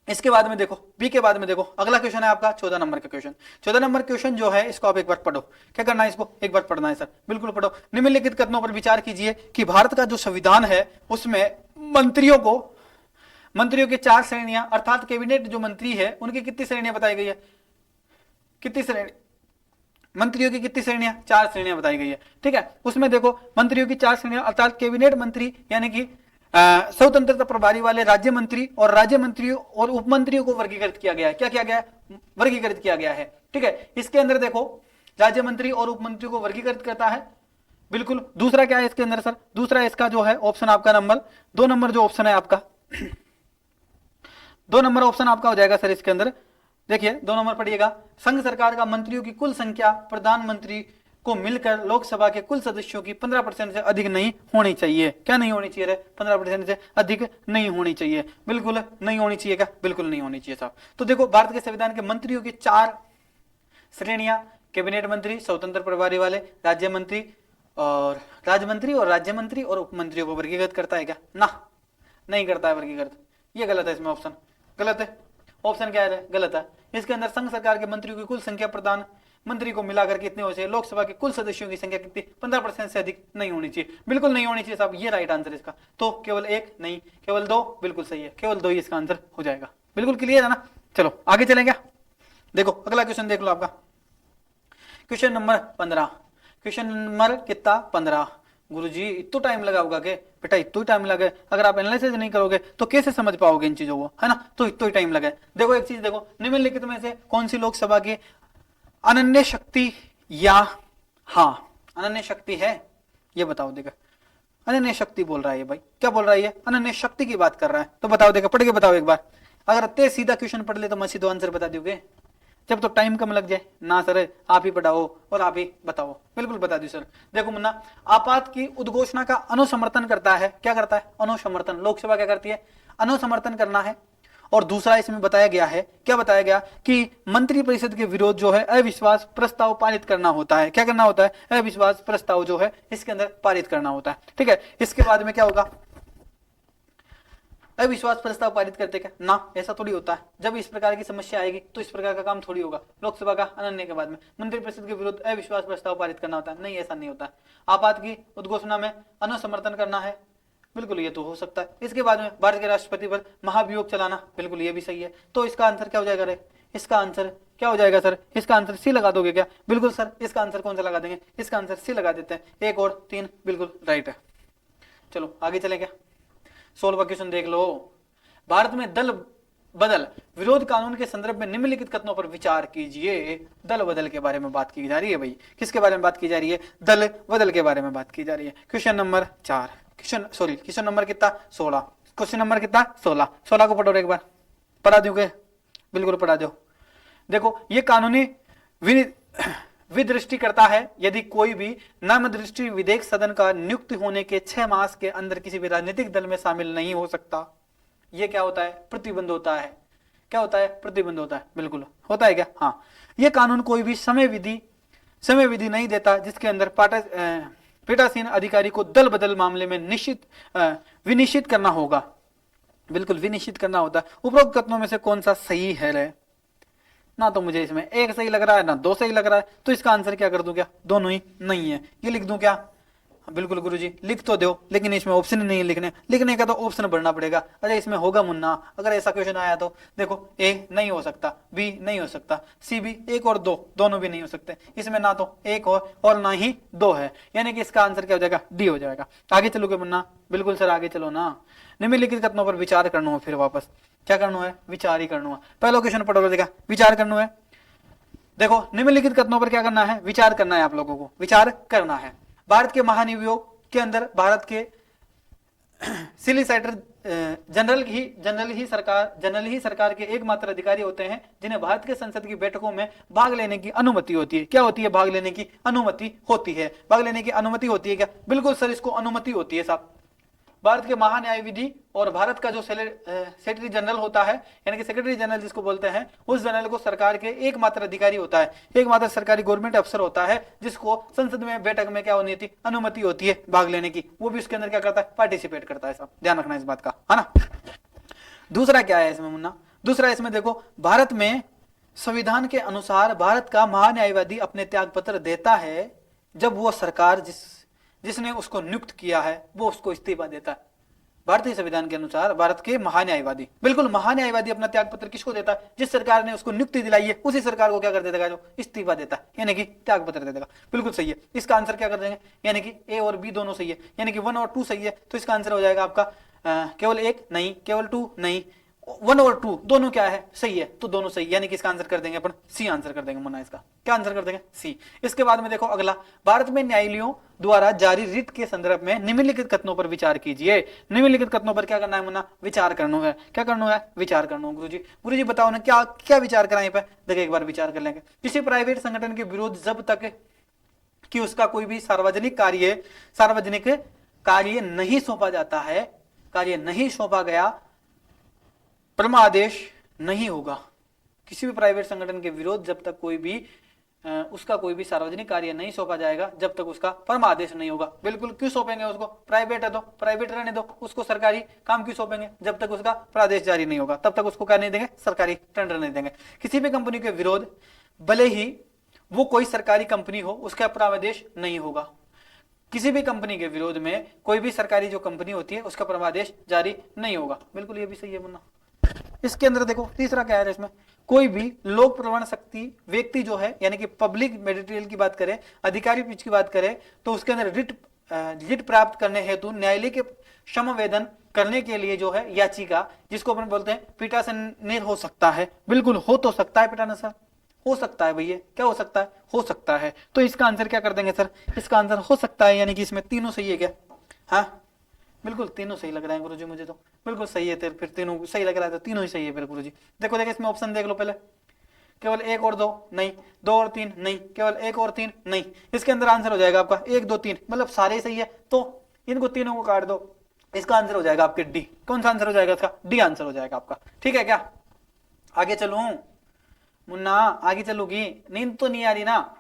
इसके बाद में देखो, बी के बाद में देखो, अगला क्वेश्चन है आपका 14 नंबर का क्वेश्चन। 14 नंबर क्वेश्चन जो है इसको आप एक बार पढ़ो। क्या करना है? इसको एक बार पढ़ना है सर, बिल्कुल पढ़ो। निम्नलिखित कथनों पर विचार कीजिए कि भारत का जो संविधान है उसमें मंत्रियों की 4 श्रेणियां, अर्थात कैबिनेट जो मंत्री है उनकी कितनी श्रेणियां बताई गई है? कितनी श्रेणी? मंत्रियों की कितनी श्रेणियां? 4 श्रेणियां बताई गई है, ठीक है। उसमें देखो मंत्रियों की 4 श्रेणियां, अर्थात कैबिनेट मंत्री यानी कि स्वतंत्रता प्रभारी वाले राज्य मंत्री और राज्य मंत्रियों और उपमंत्रियों को वर्गीकृत किया गया है। क्या किया गया है? वर्गीकृत किया गया है, ठीक है। इसके अंदर देखो राज्य मंत्री और उपमंत्रियों को वर्गीकृत करता है, बिल्कुल। दूसरा क्या है इसके अंदर सर? दूसरा इसका जो है ऑप्शन आपका नंबर 2 नंबर जो ऑप्शन है आपका 2 नंबर ऑप्शन आपका हो जाएगा सर इसके अंदर। देखिए 2 नंबर पढ़िएगा, संघ सरकार का मंत्रियों की कुल संख्या प्रधानमंत्री को मिलकर लोकसभा के कुल सदस्यों की 15% से अधिक नहीं होनी चाहिए। क्या नहीं होनी चाहिए? 15% से अधिक नहीं होनी चाहिए, बिल्कुल नहीं होनी चाहिए। क्या? बिल्कुल नहीं होनी चाहिए साहब। तो देखो भारत के संविधान के मंत्रियों की 4 श्रेणियां, कैबिनेट मंत्री, स्वतंत्र प्रभारी वाले राज्य मंत्री और राज्य मंत्री और उपमंत्रियों को वर्गीकृत करता है क्या? ना, नहीं करता है वर्गीकृत। ये गलत है, इसमें ऑप्शन गलत है। ऑप्शन क्या है? गलत है। इसके अंदर संघ सरकार के मंत्रियों की कुल संख्या प्रधान मंत्री को मिलाकर कितने हो चाहिए? लोकसभा के कुल सदस्यों की संख्या कितनी? 15% से अधिक नहीं होनी चाहिए, बिल्कुल नहीं होनी चाहिए साहब। ये राइट आंसर इसका। तो केवल 1 नहीं, केवल 2 बिल्कुल सही है, केवल 2 ही इसका आंसर हो जाएगा। बिल्कुल क्लियर है ना? चलो आगे चलेंगे। देखो अगला क्वेश्चन देख लो आपका, क्वेश्चन नंबर 15। क्वेश्चन नंबर कितना? 15। गुरुजी इतना टाइम लगा होगा के? बेटा इतना टाइम लगे, अगर आप एनालिसिस नहीं करोगे तो कैसे समझ पाओगे इन चीजों को, है ना? तो इतना टाइम लगे। देखो एक चीज देखो, निम्नलिखित में से कौन सी लोकसभा की अनन्य शक्ति या अनन्य शक्ति है? ये बताओ। देखो अनन्य शक्ति बोल रहा है भाई, क्या बोल रहा है? ये अनन्य शक्ति की बात कर रहा है। तो बताओ, देखो पढ़ के बताओ एक बार। अगर इतने सीधा क्वेश्चन पढ़ ले तो मैं सीधो आंसर बता दोगे, जब तो टाइम कम लग जाए ना सर। आप ही पढ़ाओ और आप ही बताओ, बिल्कुल बता दो सर। देखो मुन्ना, आपात की उद्घोषणा का अनुसमर्थन करता है। क्या करता है? अनुसमर्थन। लोकसभा क्या करती है? अनुसमर्थन करना है। और दूसरा इसमें बताया गया है, क्या बताया गया? कि मंत्रिपरिषद के विरोध जो है अविश्वास प्रस्ताव पारित करना होता है। क्या करना होता है? अविश्वास प्रस्ताव जो है इसके अंदर पारित करना होता है, ठीक है। इसके बाद में क्या होगा? अविश्वास प्रस्ताव पारित करते क्या? ना, ऐसा थोड़ी होता है। जब इस प्रकार की समस्या आएगी तो इस प्रकार का काम थोड़ी होगा। लोकसभा का अनन्य के बाद में मंत्रिपरिषद के विरुद्ध अविश्वास प्रस्ताव पारित करना होता है? नहीं, ऐसा नहीं होता है। आपात की उद्घोषणा में अनुसमर्थन करना है, बिल्कुल ये तो हो सकता है। इसके बाद में भारत के राष्ट्रपति पर महाभियोग चलाना, बिल्कुल ये भी सही है। तो इसका आंसर क्या हो जाएगा रे? इसका आंसर क्या हो जाएगा सर? इसका आंसर सी लगा दोगे क्या? बिल्कुल सर, इसका आंसर कौन सा लगा देंगे? इसका आंसर सी लगा देते हैं। 1 और 3 बिल्कुल राइट है। चलो आगे चले क्या? 16वां क्वेश्चन देख लो। भारत में दल बदल विरोध कानून के संदर्भ में निम्नलिखित कथनों पर विचार कीजिए। दल बदल के बारे में बात की जा रही है भाई। किसके बारे में बात की जा रही है? दल बदल के बारे में बात की जा रही है। क्वेश्चन नंबर 4, क्वेश्चन नंबर कितना? 16। क्वेश्चन नंबर कितना? 16। 16 को पढ़ो एक बार, पढ़ा दोगे? बिल्कुल पढ़ा दो। देखो ये कानूनी विदृष्टि करता है यदि कोई भी नाम दृष्टि विधेयक सदन का नियुक्त होने के 6 मास के अंदर किसी भी राजनीतिक दल में शामिल नहीं हो सकता। ये क्या होता है? प्रतिबंध होता है। क्या होता है? प्रतिबंध होता है, बिल्कुल होता है क्या? हाँ। ये कानून कोई भी समय विधि नहीं देता जिसके अंदर पीठासीन अधिकारी को दल बदल मामले में विनिश्चित करना होगा, बिल्कुल विनिश्चित करना होता है। उपरोक्त कथनों में से कौन सा सही है रे? ना तो मुझे इसमें 1 सही लग रहा है ना 2 सही लग रहा है, तो इसका आंसर क्या कर दूं? क्या दोनों ही नहीं है? ये लिख दूं क्या? बिल्कुल गुरुजी लिख तो दो, लेकिन इसमें ऑप्शन ही नहीं है। लिखने का तो ऑप्शन भरना पड़ेगा। अरे इसमें होगा मुन्ना, अगर ऐसा क्वेश्चन आया तो देखो ए नहीं हो सकता, बी नहीं हो सकता, सी भी 1 और 2 दोनों भी नहीं हो सकते। इसमें ना तो 1 और ना ही 2 है, यानी कि इसका आंसर क्या हो जाएगा? डी हो जाएगा। आगे चलोगे मुन्ना? बिल्कुल सर आगे चलो ना। निम्नलिखित कथनों पर विचार करना हो, फिर वापस क्या करना है? विचार ही करना है। पहला क्वेश्चन पढ़ो, देखा विचार करना है। देखो निम्नलिखित कथनों पर क्या करना है, विचार करना है, आप लोगों को विचार करना है। भारत के महानियोग के अंदर भारत के सिलिसाइटर जनरल ही सरकार के एकमात्र अधिकारी होते हैं जिन्हें भारत के संसद की बैठकों में भाग लेने की अनुमति होती है। क्या होती है? भाग लेने की अनुमति होती है। भाग लेने की अनुमति होती है क्या? बिल्कुल सर, इसको अनुमति होती है साहब। भारत के महान्यायविधि और भारत का जो सेक्रेटरी जनरल होता है, यानी कि सेक्रेटरी जनरल जिसको बोलते हैं, उस जनरल को सरकार के एकमात्र अधिकारी होता है, एकमात्र सरकारी गवर्नमेंट अफसर होता है जिसको संसद में बैठक में क्या होनी थी? अनुमति होती है भाग लेने की। वो भी उसके अंदर क्या करता है? पार्टिसिपेट करता है। सब ध्यान रखना इस बात का, है ना। दूसरा क्या है इसमें मुन्ना? दूसरा इसमें देखो, भारत में संविधान के अनुसार भारत का महान्यायवादी अपने त्याग पत्र देता है जब वो सरकार जिसने उसको नियुक्त किया है वो उसको इस्तीफा देता है। भारतीय संविधान के अनुसार भारत के महान्यायवादी, बिल्कुल महान्यायवादी अपना त्याग पत्र किसको देता है? जिस सरकार ने उसको नियुक्ति दिलाई है उसी सरकार को क्या कर देगा? जो इस्तीफा देता है, यानी कि त्याग पत्र दे देगा। बिल्कुल सही है। इसका आंसर क्या कर देंगे? यानी कि ए और बी दोनों सही है, यानी कि 1 और 2 सही है। तो इसका आंसर हो जाएगा आपका केवल 1 नहीं, केवल 2 नहीं, 1 और 2 दोनों क्या है? सही है। तो दोनों सही, यानी कि इसका आंसर कर देंगे अपन सी आंसर कर देंगे मुन्ना। इसका क्या आंसर कर देंगे? सी। इसके बाद में देखो अगला, भारत में न्यायालयों द्वारा जारी रिट के संदर्भ में निम्नलिखित कथनों पर विचार कीजिए। निम्नलिखित कथनों पर क्या करना है मुन्ना? विचार करना है। क्या करना है? विचार करना है। गुरुजी बताओ ना, क्या क्या विचार कराए पे? देखिए एक बार विचार कर लेंगे। किसी प्राइवेट संगठन के विरोध जब तक कि उसका कोई भी सार्वजनिक कार्य नहीं सौंपा जाता है, कार्य नहीं सौंपा गया, परमादेश नहीं होगा। किसी भी प्राइवेट संगठन के विरोध जब तक उसका कोई भी सार्वजनिक कार्य नहीं सौंपा जाएगा, जब तक उसका परमादेश नहीं होगा। बिल्कुल, क्यों सौंपेंगे उसको? प्राइवेट है तो प्राइवेट रहने दो, उसको सरकारी काम क्यों सौंपेंगे? जब तक उसका प्रादेश जारी नहीं होगा तब तक उसको क्या नहीं देंगे? सरकारी टेंडर नहीं देंगे। किसी भी कंपनी के विरोध, भले ही वो कोई सरकारी कंपनी हो, उसका परमादेश नहीं होगा। किसी भी कंपनी के विरोध में कोई भी सरकारी जो कंपनी होती है उसका परमादेश जारी नहीं होगा। बिल्कुल ये भी सही है मुन्ना। इसके अंदर देखो तीसरा क्या है इसमें, कोई भी लोक प्रवण शक्ति व्यक्ति जो है, यानी कि पब्लिक मटेरियल की बात करें, अधिकारी पीछ की बात करें, तो उसके अंदर रिट प्राप्त करने हेतु न्यायालय के समवेदन करने के लिए जो है याचिका, जिसको अपन बोलते हैं पीठासीन हो सकता है। बिल्कुल हो तो सकता है पीठासीन, हो सकता है भैया। क्या हो सकता है? हो सकता है। तो इसका आंसर क्या कर देंगे सर? इसका आंसर हो सकता है, यानी कि इसमें तीनों सही है क्या? हाँ बिल्कुल तीनों सही लग रहे हैं गुरुजी मुझे तो। बिल्कुल सही है, फिर तीनों सही लग रहा है तो तीनों ही सही है फिर गुरुजी। देखो इसमें ऑप्शन देख लो पहले, केवल 1 और 2 नहीं, 2 और 3 नहीं, केवल 1 और 3 नहीं। इसके अंदर आंसर हो जाएगा आपका 1 2 3, मतलब सारे सही है। तो इनको तीनों को काट दो, इसका आंसर हो जाएगा आपके डी। कौन सा आंसर हो जाएगा इसका? डी आंसर हो जाएगा आपका। ठीक है क्या? आगे चलूं मुन्ना? आगे चलोगी? नींद तो नहीं आ रही ना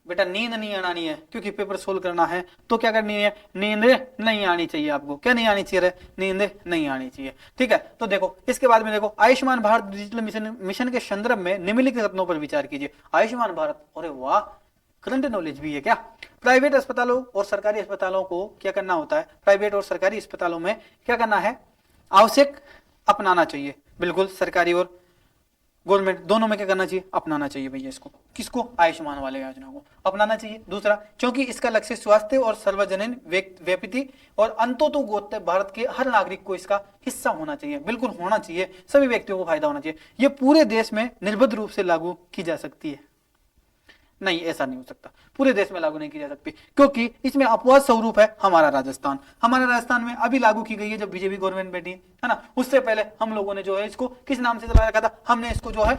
बेटा? नींद नहीं आनी है, क्योंकि पेपर सोल्व करना है। तो क्या करनी है? नींद नहीं आनी चाहिए आपको। क्या नहीं आनी चाहिए? नींद नहीं आनी चाहिए। ठीक है। तो देखो इसके बाद में देखो, आयुष्मान भारत डिजिटल मिशन के संदर्भ में निम्नलिखित कथनों पर विचार कीजिए। आयुष्मान भारत, अरे वाह, करंट नॉलेज भी है क्या? प्राइवेट अस्पतालों और सरकारी अस्पतालों को क्या करना होता है? प्राइवेट और सरकारी अस्पतालों में क्या करना है? आवश्यक अपनाना चाहिए। बिल्कुल, सरकारी और गवर्नमेंट दोनों में क्या करना चाहिए? अपनाना चाहिए भैया इसको। किसको? आयुष्मान वाले योजना को अपनाना चाहिए। दूसरा, क्योंकि इसका लक्ष्य स्वास्थ्य और सार्वजनिक व्यापति और अंततोगोत्य भारत के हर नागरिक को इसका हिस्सा होना चाहिए। बिल्कुल होना चाहिए, सभी व्यक्तियों को फायदा होना चाहिए। ये पूरे देश में निर्बाध रूप से लागू की जा सकती है। नहीं, ऐसा नहीं हो सकता, पूरे देश में लागू नहीं की जा सकती, क्योंकि इसमें अपवाद स्वरूप है हमारा राजस्थान। हमारा राजस्थान में अभी लागू की गई है जब बीजेपी गवर्नमेंट बैठी है ना। उससे पहले हम लोगों ने जो है इसको किस नाम से चला रखा था? हमने इसको जो है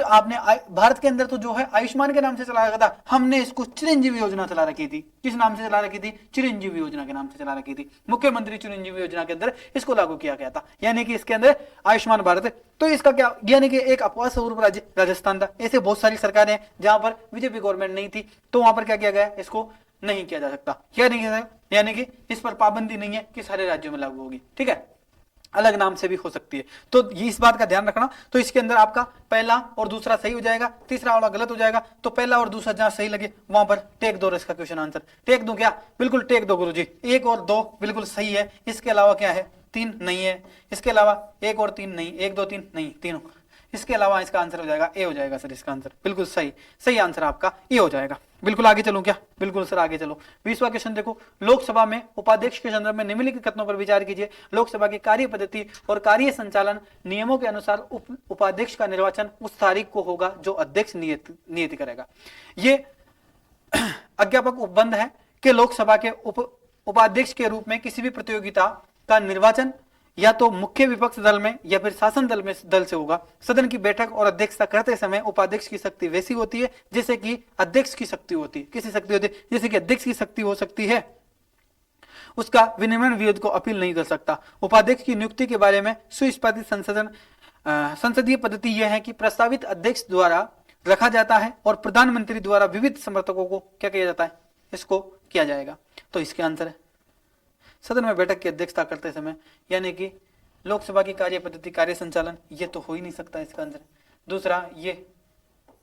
आपने भारत के अंदर तो जो है आयुष्मान के नाम से चला रखा था, हमने इसको चिरंजीवी योजना चला रखी थी। किस नाम से चला रखी थी? चिरंजीवी योजना के नाम से चला रखी थी। मुख्यमंत्री चिरंजीवी योजना के अंदर इसको लागू किया गया था, यानी कि इसके अंदर आयुष्मान भारत है। तो इसका क्या, यानी कि एक अपवाद स्वरूप राज्य राजस्थान था। ऐसे बहुत सारी सरकारें हैं जहां पर बीजेपी गवर्नमेंट नहीं थी, तो वहां पर क्या किया गया? इसको नहीं किया जा सकता। क्या नहीं किया? यानी कि इस पर पाबंदी नहीं है कि सारे राज्यों में लागू होगी। ठीक है, अलग नाम से भी हो सकती है। तो ये इस बात का ध्यान रखना। तो इसके अंदर आपका पहला और दूसरा सही हो जाएगा, तीसरा वाला गलत हो जाएगा। तो पहला और दूसरा जहां सही लगे वहां पर टेक दो इसका क्वेश्चन आंसर। टेक दो क्या? बिल्कुल टेक दो गुरुजी। 1 और 2 बिल्कुल सही है। इसके अलावा क्या है? 3 नहीं है। इसके अलावा 1 और 3 नहीं, 1 2 3 नहीं, तीनों। इसके अलावा इसका आंसर हो जाएगा ए हो जाएगा सर, इसका आंसर बिल्कुल सही, सही आंसर आपका ए हो जाएगा। बिल्कुल आगे चलूं क्या? बिल्कुल सर आगे चलो। 20वां क्वेश्चन देखो, लोकसभा में उपाध्यक्ष के संदर्भ में निम्नलिखित कथनों पर विचार कीजिए। लोकसभा की कार्य पद्धति और कार्य संचालन नियमों के अनुसार उपाध्यक्ष का निर्वाचन उस तारीख को होगा जो अध्यक्ष नियत करेगा। ये अज्ञापक उपबंध है कि लोकसभा के उपाध्यक्ष के रूप में किसी भी प्रतियोगिता का निर्वाचन या तो मुख्य विपक्ष दल में या फिर शासन दल से होगा। सदन की बैठक और अध्यक्षता करते समय उपाध्यक्ष की शक्ति वैसी होती है जैसे कि अध्यक्ष की शक्ति होती है। किसी शक्ति होती है जैसे कि अध्यक्ष की शक्ति हो सकती है। उसका विनिमय विरोध को अपील नहीं कर सकता। उपाध्यक्ष की नियुक्ति के बारे में सुस्पष्ट संसदीय पद्धति यह है कि प्रस्तावित अध्यक्ष द्वारा रखा जाता है और प्रधानमंत्री द्वारा विविध समर्थकों को क्या किया जाता है, इसको किया जाएगा। तो इसके आंसर है सदन में बैठक की अध्यक्षता करते समय, यानी कि लोकसभा की कार्य पद्धति कार्य संचालन, ये तो हो ही नहीं सकता इसका आंसर। दूसरा, ये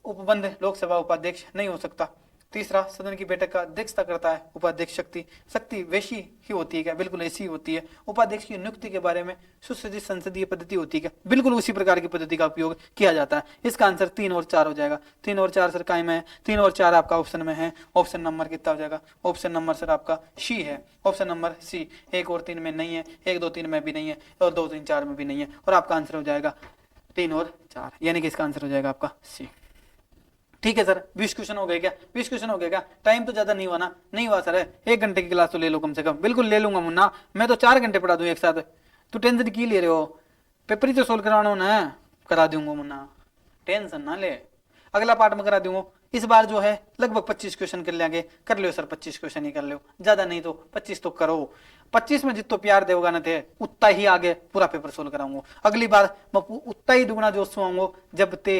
उपबंध लोकसभा उपाध्यक्ष नहीं हो सकता। तीसरा, सदन की बैठक का अध्यक्षता करता है उपाध्यक्ष, शक्ति वैसी ही होती है क्या? बिल्कुल ऐसी ही होती है। उपाध्यक्ष की नियुक्ति के बारे में सुसज्जित संसदीय पद्धति होती है क्या? बिल्कुल उसी प्रकार की पद्धति का उपयोग किया जाता है। इसका आंसर 3 और 4 हो जाएगा। 3 और 4 सर काय में है? 3 और 4 आपका ऑप्शन में है। ऑप्शन नंबर कितना हो जाएगा? ऑप्शन नंबर सर आपका सी है। Option number C. 1 और 3 में नहीं है, 1, 2, 3 में भी नहीं है और 2, 3, 4 में भी नहीं है, और आपका आंसर हो जाएगा 3 और 4, यानी कि इसका आंसर हो जाएगा आपका सी। ठीक है सर, 20 क्वेश्चन हो गए क्या? 20 क्वेश्चन हो गए क्या? टाइम तो ज्यादा नहीं हुआ ना? नहीं हुआ सर, 1 घंटे की क्लास तो ले लो कम से कम। बिल्कुल ले लूंगा मुन्ना, मैं तो 4 घंटे पढ़ा दूं एक साथ। तू टेंशन की ले रहे हो? पेपर ही तो सोल्व कराना ना, करा दूंगा मुन्ना, टेंशन ना ले। अगला पार्ट में करा दूंगा। इस बार जो है लगभग 25 क्वेश्चन कर लेंगे। कर लो सर, 25 क्वेश्चन ही कर लो, ज्यादा नहीं तो 25 तो करो। 25 में जितना प्यार देगा ना थे उतना ही आगे पूरा पेपर सोल्व कराऊंगा। अगली बार मैं उतना ही दुगना जोश आऊंगा जब ते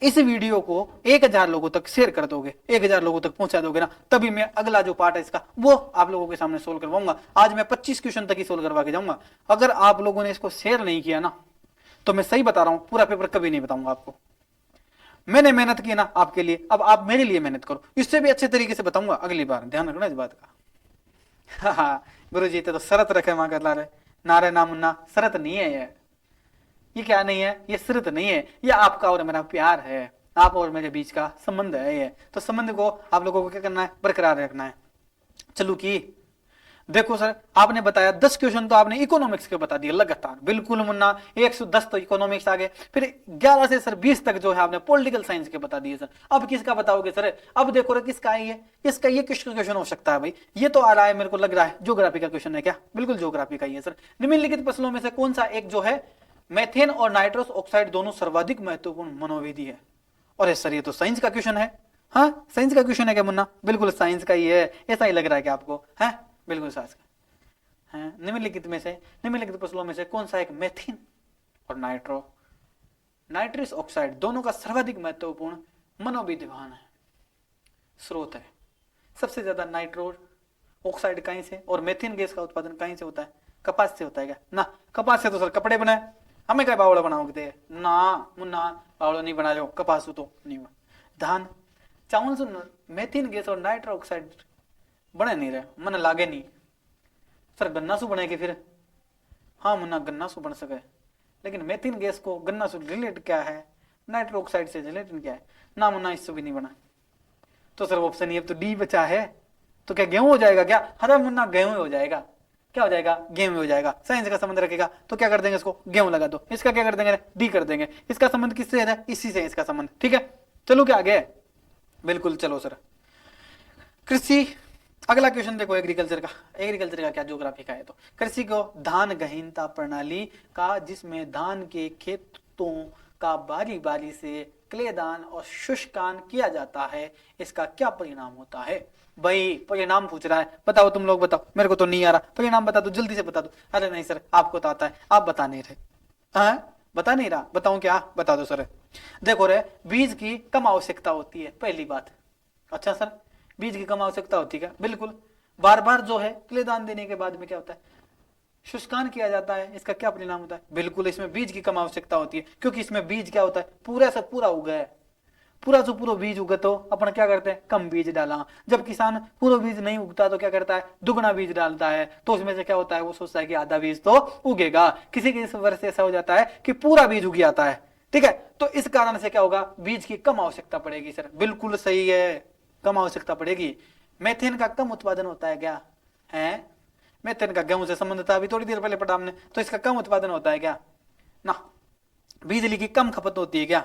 इस वीडियो को 1000 लोगों तक शेयर कर दोगे, 1000 लोगों तक पहुंचा दोगे ना, तभी मैं अगला जो पार्ट है इसका वो आप लोगों के सामने सोल्व करवाऊंगा। आज मैं 25 क्वेश्चन तक ही सोल्व करवा के जाऊंगा। अगर आप लोगों ने इसको शेयर नहीं किया ना, तो मैं सही बता रहा हूं, पूरा पेपर कभी नहीं बताऊंगा आपको। मैंने मेहनत की ना आपके लिए, अब आप मेरे लिए मेहनत करो। इससे भी अच्छे तरीके से बताऊंगा अगली बार, ध्यान रखना इस बात का। हाँ गुरु जी तो शरत रखे मां कर ला रहे, नारे ना मुन्ना, शरत नहीं है ये क्या नहीं है, ये शरत नहीं है, ये आपका और मेरा प्यार है, आप और मेरे बीच का संबंध है ये। तो संबंध को आप लोगों को क्या करना है, बरकरार रखना है। चलो की देखो सर, आपने बताया 10 क्वेश्चन तो आपने इकोनॉमिक्स के बता दिए लगातार, बिल्कुल मुन्ना 110 तो इकोनॉमिक्स आ गए। फिर 11 से सर 20 तक जो है आपने पॉलिटिकल साइंस के बता दिए सर। अब किसका बताओगे सर? अब देखो रे किसका है ये, इसका ये किसका क्वेश्चन हो सकता है भाई? ये तो आ रहा है, मेरे को लग रहा है ज्योग्राफी का क्वेश्चन है क्या? बिल्कुल ज्योग्राफी का ही है सर। निम्नलिखित फसलों में से कौन सा एक जो है मेथेन और नाइट्रस ऑक्साइड दोनों सर्वाधिक महत्वपूर्ण मनोविधि है? और सर ये तो साइंस का क्वेश्चन है। हाँ साइंस का क्वेश्चन है क्या मुन्ना? बिल्कुल साइंस का ही है, ऐसा ही लग रहा है क्या आपको? है बिल्कुल साइंस का है। निम्नलिखित फसलों में से कौन सा एक मेथेन और नाइट्रस ऑक्साइड दोनों का सर्वाधिक महत्वपूर्ण मनोविद्यमान है, स्रोत है? सबसे ज्यादा नाइट्रोस ऑक्साइड कहीं से और मेथेन गैस का उत्पादन कहीं से होता है? कपास से होता है क्या? ना, कपास से तो सर कपड़े बनाए, हमें क्या बावड़ा बनाओगे ना मुन्ना, बावड़ा नहीं बना लो, कपास तो नहीं हुआ। धान चावल से मेथेन गैस और नाइट्रस ऑक्साइड बने नहीं रहे, मन लागे नहीं। सर गन्ना सु बनेगी फिर? हाँ मुन्ना गन्ना सु बन सके, लेकिन मेथेन गैस को गन्ना से रिलेट क्या है, नाइट्रस ऑक्साइड से रिलेटेड क्या है? ना मुन्ना इससे भी नहीं बना। तो सर ऑप्शन ये तो डी बचा है, तो क्या गेहूं हो जाएगा क्या? अरे मुन्ना गेहूं हो जाएगा। क्या हो जाएगा? गेहूं हो जाएगा। साइंस का संबंध रखेगा तो क्या कर देंगे, इसको गेहूं लगा दो। इसका क्या कर देंगे? डी कर देंगे। इसका संबंध किससे है? इसी से इसका संबंध। ठीक है चलो क्या आगे? बिल्कुल चलो सर, कृषि अगला क्वेश्चन देखो एग्रीकल्चर का क्या ज्योग्राफी का है। तो कृषि को धान गहीनता प्रणाली का, जिसमें धान के खेतों का बारी बारी से क्लेदान और शुष्कान किया जाता है, इसका क्या परिणाम होता है? भाई परिणाम पूछ रहा है, बताओ तुम लोग बताओ, मेरे को तो नहीं आ रहा। परिणाम बता दो, जल्दी से बता दो। अरे नहीं सर आपको तो आता है, आप बता नहीं रहे। हाँ बता नहीं रहा, बताऊं क्या? बता दो सर। देखो रे, बीज की कम आवश्यकता होती है, पहली बात। अच्छा सर बीज की कम आवश्यकता होती है? बिल्कुल। बार बार जो है क्लेदान देने के बाद में क्या होता है, शुष्कान किया जाता है, इसका क्या परिणाम होता है? बिल्कुल इसमें बीज की कम आवश्यकता होती है, क्योंकि इसमें बीज क्या होता है, पूरा से पूरा उगा है, पूरा जो पूरा बीज उगे तो अपन क्या करते हैं, कम बीज डाला। जब किसान पूरा बीज नहीं उगता तो क्या करता है, दुगना बीज डालता है। तो उसमें से क्या होता है, वो सोचता है कि आधा बीज तो उगेगा। किसी किसी वर्ष ऐसा हो जाता है कि पूरा बीज उग जाता है, ठीक है। तो इस कारण से क्या होगा, बीज की कम आवश्यकता पड़ेगी। सर बिल्कुल सही है, कम आवश्यकता पड़ेगी। मेथेन का कम उत्पादन होता है क्या है, मेथेन का गेहूं से संबंध था, अभी थोड़ी देर पहले पढ़ा हमने। तो इसका कम उत्पादन होता है क्या ना, बिजली की कम खपत होती है क्या,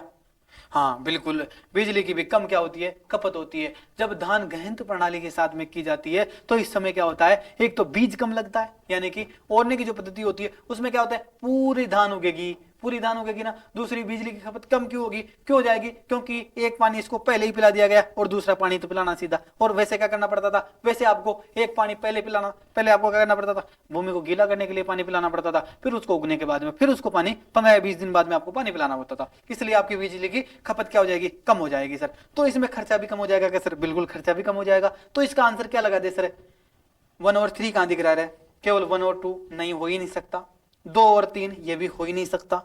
हाँ बिल्कुल, बिजली की भी कम क्या होती है, खपत होती है। जब धान गहन प्रणाली के साथ में की जाती है तो इस समय क्या होता है, एक तो बीज कम लगता है, यानी कि ओरने की जो पद्धति होती है उसमें क्या होता है, पूरी धान उगेगी, पूरी धान उगेगी ना। दूसरी, बिजली की खपत कम क्यों होगी, क्यों हो जाएगी, क्योंकि एक पानी इसको पहले ही पिला दिया गया और दूसरा पानी तो पिलाना सीधा। और वैसे क्या करना पड़ता था, वैसे आपको एक पानी पहले पिलाना, पहले आपको क्या करना पड़ता था, भूमि को गीला करने के लिए पानी पिलाना पड़ता था, फिर उसको उगने के बाद में फिर उसको पानी 15 या 20 दिन बाद में आपको पानी पिलाना होता था। इसलिए आपकी बिजली की खपत क्या हो जाएगी, कम हो जाएगी सर। तो इसमें खर्चा भी कम हो जाएगा क्या सर, बिल्कुल खर्चा भी कम हो जाएगा। तो इसका आंसर क्या लगा दे सर, 1/3 कहां दिख रहा है, केवल 1/2 नहीं, हो ही नहीं सकता। 2/3 ये भी हो ही नहीं सकता।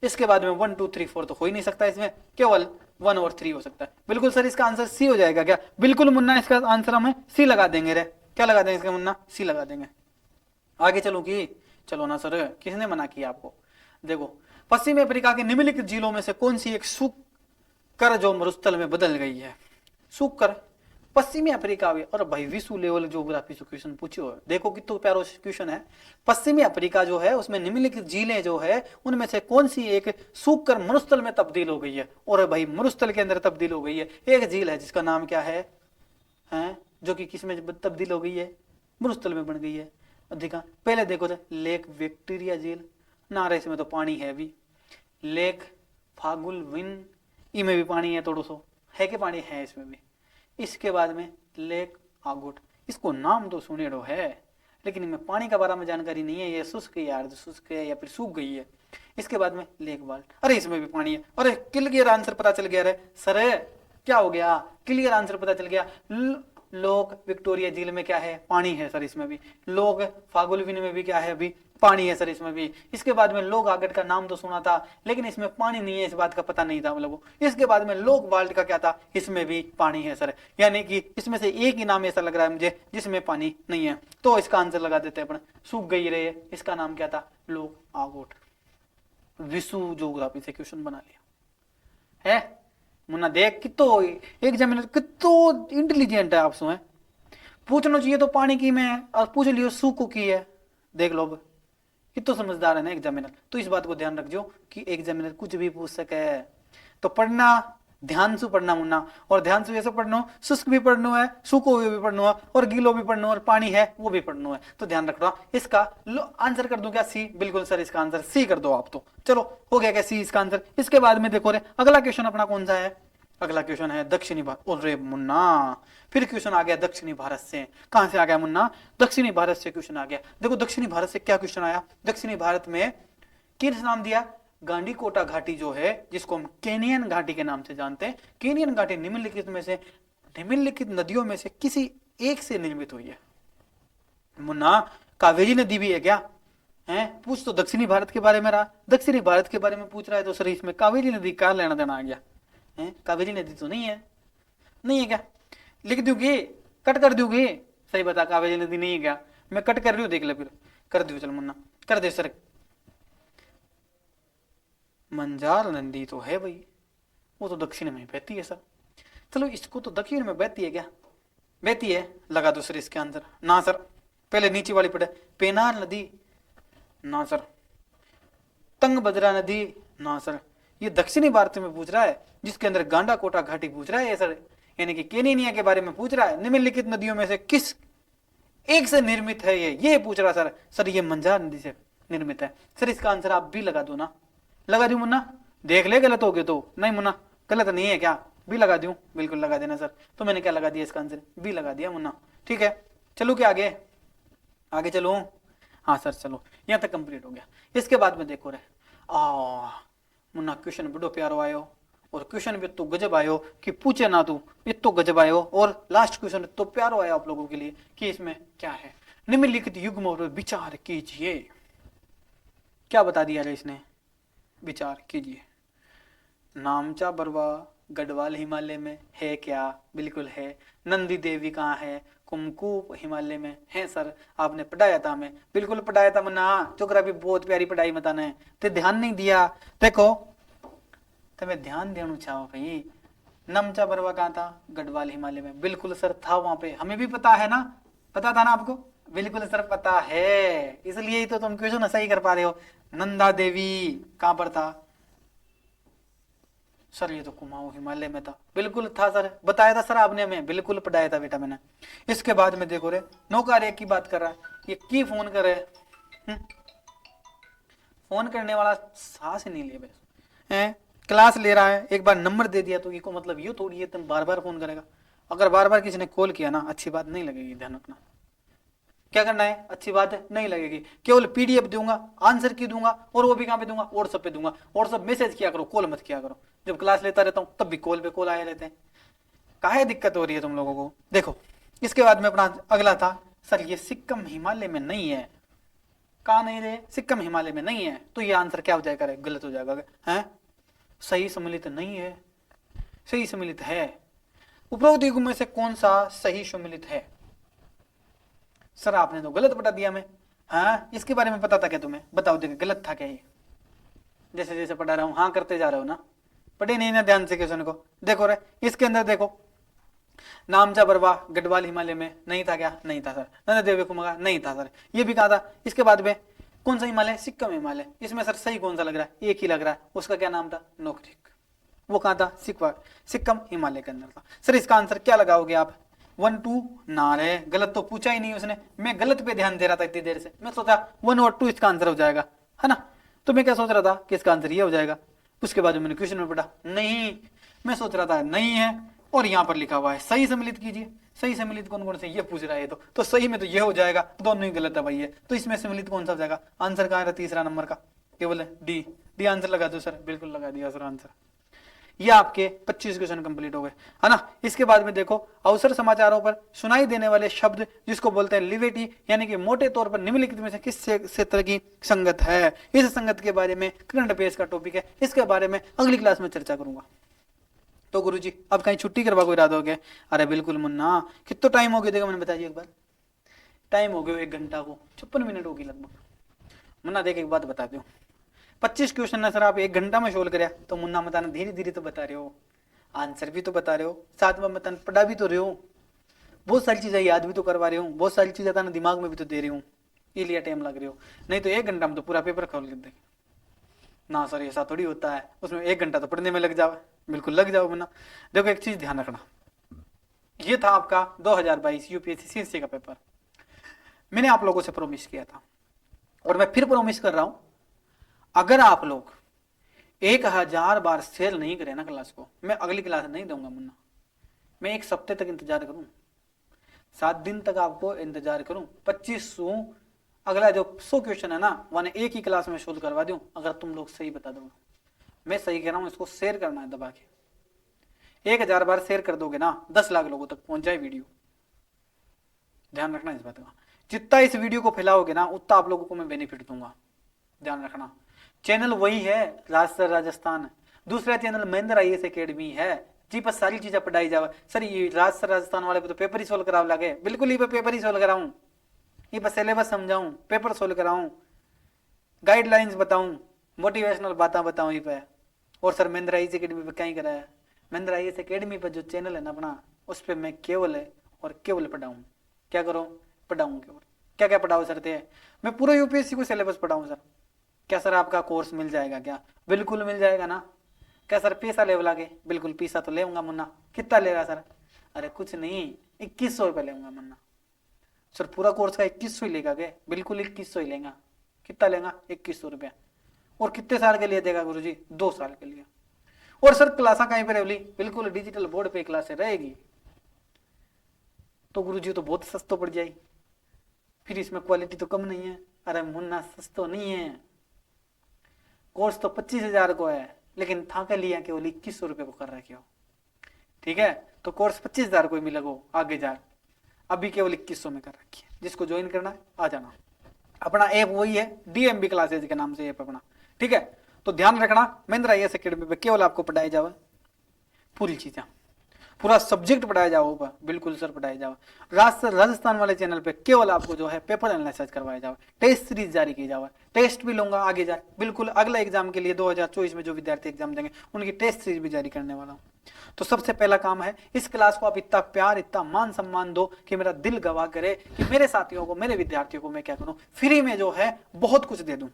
इसके बाद में 1 2 3 4 तो हो ही नहीं सकता, इसमें केवल 1/3 हो सकता है। बिल्कुल सर, इसका आंसर सी हो जाएगा क्या, बिल्कुल मुन्ना, इसका आंसर हमें सी लगा देंगे रे। क्या लगा देंगे इसका मुन्ना, सी लगा देंगे। आगे चलो कि चलो ना सर, किसने मना किया आपको। देखो, पश्चिमी अफ्रीका के निम्नलिखित झीलों में से कौन सी एक सूख कर जो मरुस्थल में बदल गई है, सूख कर पश्चिमी अफ्रीका में। और भाई विश्व लेवल ज्योग्राफी से क्वेश्चन पूछो, देखो कितना प्यारा क्वेश्चन है। पश्चिमी अफ्रीका जो है उसमें निम्नलिखित झीलें जो है उनमें से कौन सी एक सूख कर मरुस्थल में तब्दील हो गई है। और भाई मरुस्थल के अंदर तब्दील हो गई है। एक झील है जिसका नाम क्या है, जो कि किस में तब्दील हो गई है, मरुस्थल में बन गई है। देखा पहले देखो तो लेक विक्टोरिया झील, नारे इसमें तो पानी है भी। लेक फागुलविन, इनमें भी पानी है, थोड़ा सो है कि पानी है इसमें भी। इसके बाद में लेक आगुट, इसको नाम तो सुनेड़ो है लेकिन इनमें पानी का बारे में जानकारी नहीं है, ये शुष्क यार, शुष्क है या फिर सूख गई है। इसके बाद में लेक बाल्ट, अरे इसमें भी पानी है। अरे क्लियर आंसर पता चल गया रे सर, क्या हो गया, क्लियर आंसर पता चल गया। लोक विक्टोरिया झील में क्या है, पानी है सर इसमें भी। लोक फागुलविन में भी क्या है, अभी पानी है सर इसमें भी। इसके बाद में लोक आगट का नाम तो सुना था लेकिन इसमें पानी नहीं है, इस बात का पता नहीं था मतलब। इसके बाद में लोक बाल्ट का क्या था, इसमें भी पानी है सर। यानी कि इसमें से एक ही नाम ऐसा लग रहा है मुझे जिसमें पानी नहीं है। तो इसका आंसर लगा देते हैं अपन, सूख गई रहे, इसका नाम क्या था, लोक आगोट। विश्व ज्योग्राफी से क्वेश्चन बना लिया है मुन्ना। देख कितो एग्जामिनर कितो इंटेलिजेंट है आपसे, है पूछना चाहिए तो पानी की में और पूछ लियो सूखो की है। देख लो अब कितो समझदार है ना एग्जामिनर। तो इस बात को ध्यान रखजो कि एग्जामिनर कुछ भी पूछ सके। तो पढ़ना ध्यान से पढ़ना मुन्ना, और ध्यान से ऐसे पढ़ना, शुष्क भी पढ़ना है, सूखो हुए भी पढ़ना है, और गीलो भी पढ़ना है, और पानी है वो भी पढ़ना है। तो ध्यान रखना। इसका आंसर कर दूं क्या, सी, बिल्कुल सर इसका आंसर सी कर दो आप। तो चलो हो गया क्या सी इसका आंसर। इसके बाद में देखो रे अगला क्वेश्चन अपना कौन सा है, अगला क्वेश्चन है दक्षिणी भारत। अरे मुन्ना फिर क्वेश्चन आ गया दक्षिणी भारत से। कहां से आ गया मुन्ना, दक्षिणी भारत से क्वेश्चन आ गया। देखो दक्षिणी भारत से क्या क्वेश्चन आया, दक्षिणी भारत में किस नाम दिया, गांडीकोटा घाटी जो है जिसको हम केनियन घाटी के नाम से जानते हैं। केनियन घाटी निम्नलिखित में से, निम्नलिखित नदियों में से किसी एक से निर्मित हुई है। मुन्ना कावेरी नदी भी है क्या, है पूछ तो दक्षिणी भारत के बारे में रहा, दक्षिणी भारत के बारे में पूछ रहा है तो सर इसमें कावेरी नदी का लेना देना आ गया है। कावेरी नदी तो नहीं है, नहीं है क्या, लिख दूंगी, कट कर दूंगी, सही बता कावेरी नदी नहीं है क्या, मैं कट कर रही हूँ देख ले, फिर कर दू, चल मुन्ना कर दे सर। मंजार नदी तो है भाई, वो तो दक्षिण में बहती है सर। चलो इसको तो दक्षिण में बहती है क्या, बहती है, लगा दो सर इसके आंसर। ना सर, पहले नीचे वाली पढ़े, पेनार नदी ना सर, तंगभद्रा नदी ना सर। ये दक्षिणी भारत में पूछ रहा है जिसके अंदर गांडाकोटा घाटी पूछ रहा है सर, यानी कि केनिया के बारे में पूछ रहा है। निम्नलिखित नदियों में से किस एक से निर्मित है ये पूछ रहा सर। सर ये मंजार नदी से निर्मित है सर। इसका आंसर आप भी लगा दो ना, लगा दूं मुन्ना, देख ले गलत हो गए तो। नहीं मुन्ना गलत नहीं है क्या, भी लगा दूं, बिल्कुल लगा देना सर। तो मैंने क्या लगा दिया इसका आंसर, भी लगा दिया मुन्ना, ठीक है। चलो क्या आगे, आगे चलो, हाँ सर चलो यहाँ तक कंप्लीट हो गया। इसके बाद में देखो रे मुन्ना क्वेश्चन बड़ो प्यारो आयो, और क्वेश्चन भी तो गजब आयो कि पूछे ना तू, इतो गजब आयो। और लास्ट क्वेश्चन तो प्यारो आया आप लोगों के लिए कि इसमें क्या है, निम्नलिखित युग्म और विचार कीजिए। क्या बता दिया रे इसने, विचार कीजिए। नामचा बरवा गढ़वाल हिमालय में है क्या? बिल्कुल है। नंदी देवी कहाँ है? कुमकुम हिमालय में है सर। आपने पढ़ाया था हमें, बिल्कुल पढ़ाया था मुन्ना। ज्योग्राफी बहुत प्यारी पढ़ाई बताना है, तो ध्यान नहीं दिया। देखो तुम्हें ध्यान देना चाहो भाई। नमचा बरवा कहाँ था? गढ़वाल हिमालय में। बिल्कुल सर था वहां पे, हमें भी पता है ना, पता था ना आपको? बिल्कुल सर पता है, इसलिए ही तो तुम क्वेश्चन सही कर पा रहे हो। नंदा देवी कहां पर था? सर ये तो कुमाऊं हिमालय में था। बिल्कुल था सर, बताया था सर आपने हमें, बिल्कुल पढ़ाया था बेटा मैंने। इसके बाद में देखो रे, नौका की बात कर रहा है, ये की फोन करे। फोन करने वाला सांस नहीं ले बस, क्लास ले रहा है, एक बार नंबर दे दिया तो ये को मतलब ये थोड़ी है तुम बार बार फोन करेगा। अगर बार बार किसी ने कॉल किया ना, अच्छी बात नहीं लगेगी, ध्यान रखना। क्या करना है? अच्छी बात नहीं लगेगी। केवल पीडीएफ दूंगा, आंसर की दूंगा, और वो भी कहां पे दूंगा? व्हाट्सएप पे दूंगा। व्हाट्सएप मैसेज किया करो, कॉल मत किया करो। जब क्लास लेता रहता हूं तब भी कॉल पे कॉल आए रहते हैं। काहे दिक्कत हो रही है तुम लोगों को? देखो इसके बाद में अपना अगला था, सर ये सिक्किम हिमालय में नहीं है। कहा नहीं रे? सिक्किम हिमालय में नहीं है, तो ये आंसर क्या हो जाएगा? गलत हो जाएगा। है सही सम्मिलित नहीं है, सही सम्मिलित है। उपरोक्त युग में से कौन सा सही सम्मिलित है? सर आपने तो गलत बता दिया मैं। हाँ इसके बारे में पता था क्या तुम्हें? बताओ देखो गलत था क्या ये? जैसे जैसे पढ़ा रहा हूं हाँ करते जा रहे हो ना, पढ़े नहीं ना ध्यान से क्वेश्चन को। देखो रे इसके अंदर देखो, नामचा बरवा गढ़वाल हिमालय में नहीं था क्या? नहीं था सर। नंदा देवी कुमागा नहीं था सर। ये भी कहा था। इसके बाद में कौन सा हिमालय? सिक्किम हिमालय। इसमें सर सही कौन सा लग रहा है? एक ही लग रहा है, उसका क्या नाम था? नोकरिक। वो कहा था? सिक्किम हिमालय के अंदर था। सर इसका आंसर क्या लगाओगे आप? 1 2 ना रे, गलत तो पूछा ही नहीं उसने। मैं गलत पे ध्यान दे रहा था इतनी देर से, मैं सोचा 1 और 2 इसका आंसर हो जाएगा, है ना? तो मैं क्या सोच रहा था कि इसका आंसर ये हो जाएगा। उसके बाद मैंने क्वेश्चन में पढ़ा, नहीं, मैं सोच रहा था नहीं है, और यहाँ पर लिखा हुआ है सही सम्मिलित कीजिए। सही सम्मिलित कौन कौन से ये पूछ रहा है? तो सही में तो ये हो जाएगा, दोनों ही गलत है भाई ये। तो इसमें सम्मिलित कौन सा हो जाएगा? आंसर कहाँ है तीसरा नंबर का? केवल डी। डी आंसर लगा दो सर, बिल्कुल लगा दिया सर आंसर। ये आपके 25 क्वेश्चन कंप्लीट हो गए, है ना? इसके बाद में देखो, अवसर समाचारों पर सुनाई देने वाले शब्द जिसको बोलते हैं लिविटी, यानी कि मोटे तौर पर निम्नलिखित में से किस क्षेत्र की संगत है? इस संगत के बारे में करंट अफेयर्स का टॉपिक है, इसके बारे में अगली क्लास में चर्चा करूंगा। तो गुरुजी अब कहीं छुट्टी करवा को इरादा हो गया? अरे बिल्कुल मुन्ना, कितना टाइम हो गया देखो मैंने बताइए एक बार। टाइम हो गया 1 घंटा को 56 मिनट होगी लगभग। मुन्ना देख एक बात बताते हो, 25 क्वेश्चन है सर, आप 1 घंटा में सोल्व कराया तो मुन्ना बताना धीरे धीरे तो बता रहे हो, आंसर भी तो बता रहे हो, साथ में बताना पढ़ा भी तो रहे हो, बहुत सारी चीजें याद भी तो करवा रहे हो, बहुत सारी चीजें बताना दिमाग में भी तो दे रही हूँ, इसलिए टाइम लग रही हो। नहीं तो 1 घंटा में तो पूरा पेपर खोल देंगे ना सर, ऐसा थोड़ी होता है। उसमें 1 घंटा तो पढ़ने में लग जाओ, बिल्कुल लग जाओ मुन्ना। देखो एक चीज ध्यान रखना, ये था आपका 2022 यूपीएससी सीएससी का पेपर। मैंने आप लोगों से प्रॉमिस किया था, और मैं फिर प्रॉमिस कर रहा हूं, अगर आप लोग 1000 बार शेयर नहीं करें ना क्लास को, मैं अगली क्लास नहीं दूंगा मुन्ना। मैं 1 हफ्ते तक इंतजार करूं, 7 दिन तक आपको इंतजार करूं, 2500 अगला जो 100 क्वेश्चन है ना, मैंने एक ही क्लास में सोल्व करवा दूं, अगर तुम लोग सही बता दोगे। मैं सही कह रहा हूं, इसको शेयर करना है दबा के। 1000 बार शेयर कर दोगे ना, 10 लाख लोगों तक पहुंच जाए वीडियो। ध्यान रखना इस बात का, जितना इस वीडियो को फैलाओगे ना, उतना आप लोगों को मैं बेनिफिट दूंगा। ध्यान रखना, चैनल वही है राजसर राजस्थान, दूसरा चैनल महेंद्र आईएएस एकेडमी है, जी पर सारी चीजें पढ़ाई जावे। सर ये राजसर राजस्थान वाले पे तो पेपर ही सोल्व कराव लगे, बिल्कुल ये पेपर ही सोल्व कराऊं, ये पर सिलेबस समझाऊं, पेपर सोल्व कराऊं, गाइडलाइंस बताऊं, मोटिवेशनल बातें बताऊं ये पे। और सर महेंद्र आईएएस एकेडमी पे क्या ही कराया? महेंद्र आईएएस एकेडमी पर जो चैनल है ना अपना, उस पर मैं केवल है और केवल पढ़ाऊं। क्या करो? पढ़ाऊं केवल। क्या क्या पढ़ाओ सर? थे मैं पूरा यूपीएससी को सिलेबस पढ़ाऊं सर। क्या सर आपका कोर्स मिल जाएगा क्या? बिल्कुल मिल जाएगा ना। क्या सर पैसा ले लागे? बिल्कुल पैसा तो लेऊंगा मुन्ना। कितना लेगा सर? अरे कुछ नहीं, 2100 रुपये लेऊंगा मुन्ना। सर पूरा कोर्स का 2100 ही लेगा क्या? बिल्कुल 2100 ही लेगा। कितना लेगा? 2100 रुपया। और कितने साल के लिए देगा गुरुजी? 2 साल के लिए। और सर क्लासा कहीं पे रहेगी? बिल्कुल डिजिटल बोर्ड पे क्लासे रहेगी। तो गुरुजी तो बहुत सस्ता पड़ जाएगी, फिर इसमें क्वालिटी तो कम नहीं है। अरे मुन्ना सस्ता नहीं है, कोर्स तो 25,000 को है, लेकिन था के लिया केवल 2100 रुपये को कर रखे हो। ठीक है, तो कोर्स 25,000 को मिलेगा आगे जा, अभी केवल 2100 में कर रखी है। जिसको ज्वाइन करना है आ जाना। अपना ऐप वही है, डीएमबी क्लासेज के नाम से ऐप अपना। ठीक है, तो ध्यान रखना, महेंद्र आईएएस एकेडमी पे केवल आपको पढ़ाई जावे। पूरी चीजें, पूरा सब्जेक्ट पढ़ाया जाओ, बिल्कुल सर पढ़ाया जाओ। राजस्थान वाले चैनल पे केवल आपको जो है पेपर एनालिसिस करवाया जाओ, टेस्ट सीरीज जारी की जाओ, टेस्ट भी लूंगा आगे जाए, बिल्कुल अगला एग्जाम के लिए 2024 में जो विद्यार्थी एग्जाम देंगे उनकी टेस्ट सीरीज भी जारी करने वाला हूँ। तो सबसे पहला काम है इस क्लास को आप इतना प्यार, इतना मान सम्मान दो कि मेरा दिल गवाह करे कि मेरे साथियों को, मेरे विद्यार्थियों को मैं क्या करूं, फ्री में जो है बहुत कुछ दे दूं।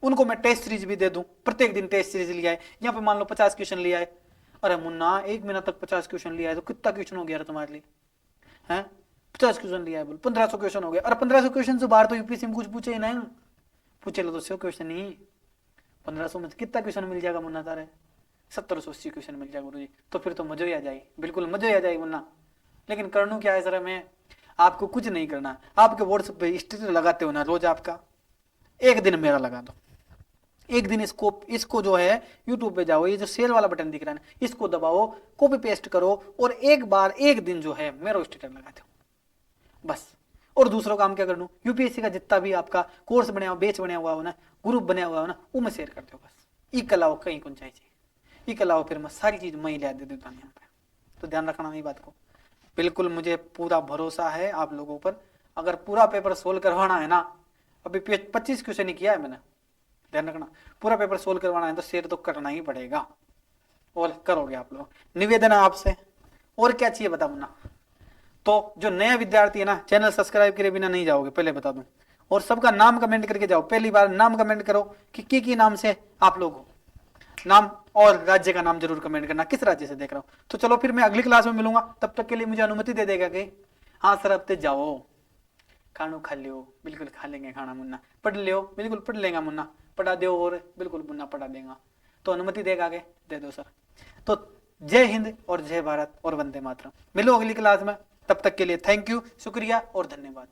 उनको मैं टेस्ट सीरीज भी दे दूं, प्रत्येक दिन टेस्ट सीरीज लिया है, यहाँ पे मान लो 50 क्वेश्चन लिया है। अरे मुन्ना 1 महीना तक 50 क्वेश्चन लिया है तो कितना क्वेश्चन हो गया तुम्हारे लिए है? 50 क्वेश्चन लिया है, बोल 1500 क्वेश्चन हो गया। अरे 1500 क्वेश्चन से बाहर तो यूपीएससी में कुछ पूछे ही नहीं, पूछे लो तो 100 क्वेश्चन ही, 1500 में कितना क्वेश्चन मिल जाएगा मुन्ना तारे? 1780 क्वेश्चन मिल जाएगा गुरुजी, तो फिर तो मजा ही आ जाएगी, बिल्कुल मजा ही आ जाएगी मुन्ना। लेकिन करनू क्या है सर, मैं आपको कुछ नहीं करना, आपके व्हाट्सएप पे स्टेटस लगाते हो ना रोज आपका, एक दिन मेरा लगा दो, एक दिन इसको जो है यूट्यूब पे जाओ, ये जो शेयर वाला बटन दिख रहा है ना, इसको दबाओ, कॉपी पेस्ट करो और एक दिन जो है मेरा स्टेटस लगा दो बस। और दूसरा काम क्या कर लूं, यूपीएससी का जितना भी आपका कोर्स बना हुआ, बैच बना हुआ हो ना, ग्रुप बना हुआ हो ना, वो मैं शेयर कर दो बस। एक अलावा कहीं कौन चाहिए, एक अलावा फिर मैं सारी चीज मैं ला दे देता हूँ यहाँ पे। तो ध्यान रखना नहीं बात को, बिल्कुल मुझे पूरा भरोसा है आप लोगों पर। अगर पूरा पेपर सोल्व करवाना है ना, अभी 25 क्वेश्चन ही किया है मैंने, ध्यान रखना, पूरा पेपर सोल्व करवाना है तो शेयर तो करना ही पड़ेगा, और करोगे आप लोग। निवेदन है आपसे, और क्या चाहिए बता मुन्ना। तो जो नया विद्यार्थी है ना, चैनल सब्सक्राइब करे बिना नहीं जाओगे, पहले बता दूं। और सबका नाम कमेंट करके जाओ, पहली बार नाम कमेंट करो कि की नाम से आप लोग हो, नाम और राज्य का नाम जरूर कमेंट करना, किस राज्य से देख रहा हूं। तो चलो फिर मैं अगली क्लास में मिलूंगा, तब तक के लिए मुझे अनुमति दे देगा कि हाँ सर अब तो जाओ, खाना खा लियो, बिल्कुल खा लेंगे खाना मुन्ना, पढ़ लियो, बिल्कुल पढ़ लेगा मुन्ना, पढ़ा दो और बिल्कुल मुन्ना पढ़ा देगा। तो अनुमति देगा आगे, दे दो सर। तो जय हिंद और जय भारत और वंदे मातरम। मिलो अगली क्लास में, तब तक के लिए थैंक यू, शुक्रिया और धन्यवाद।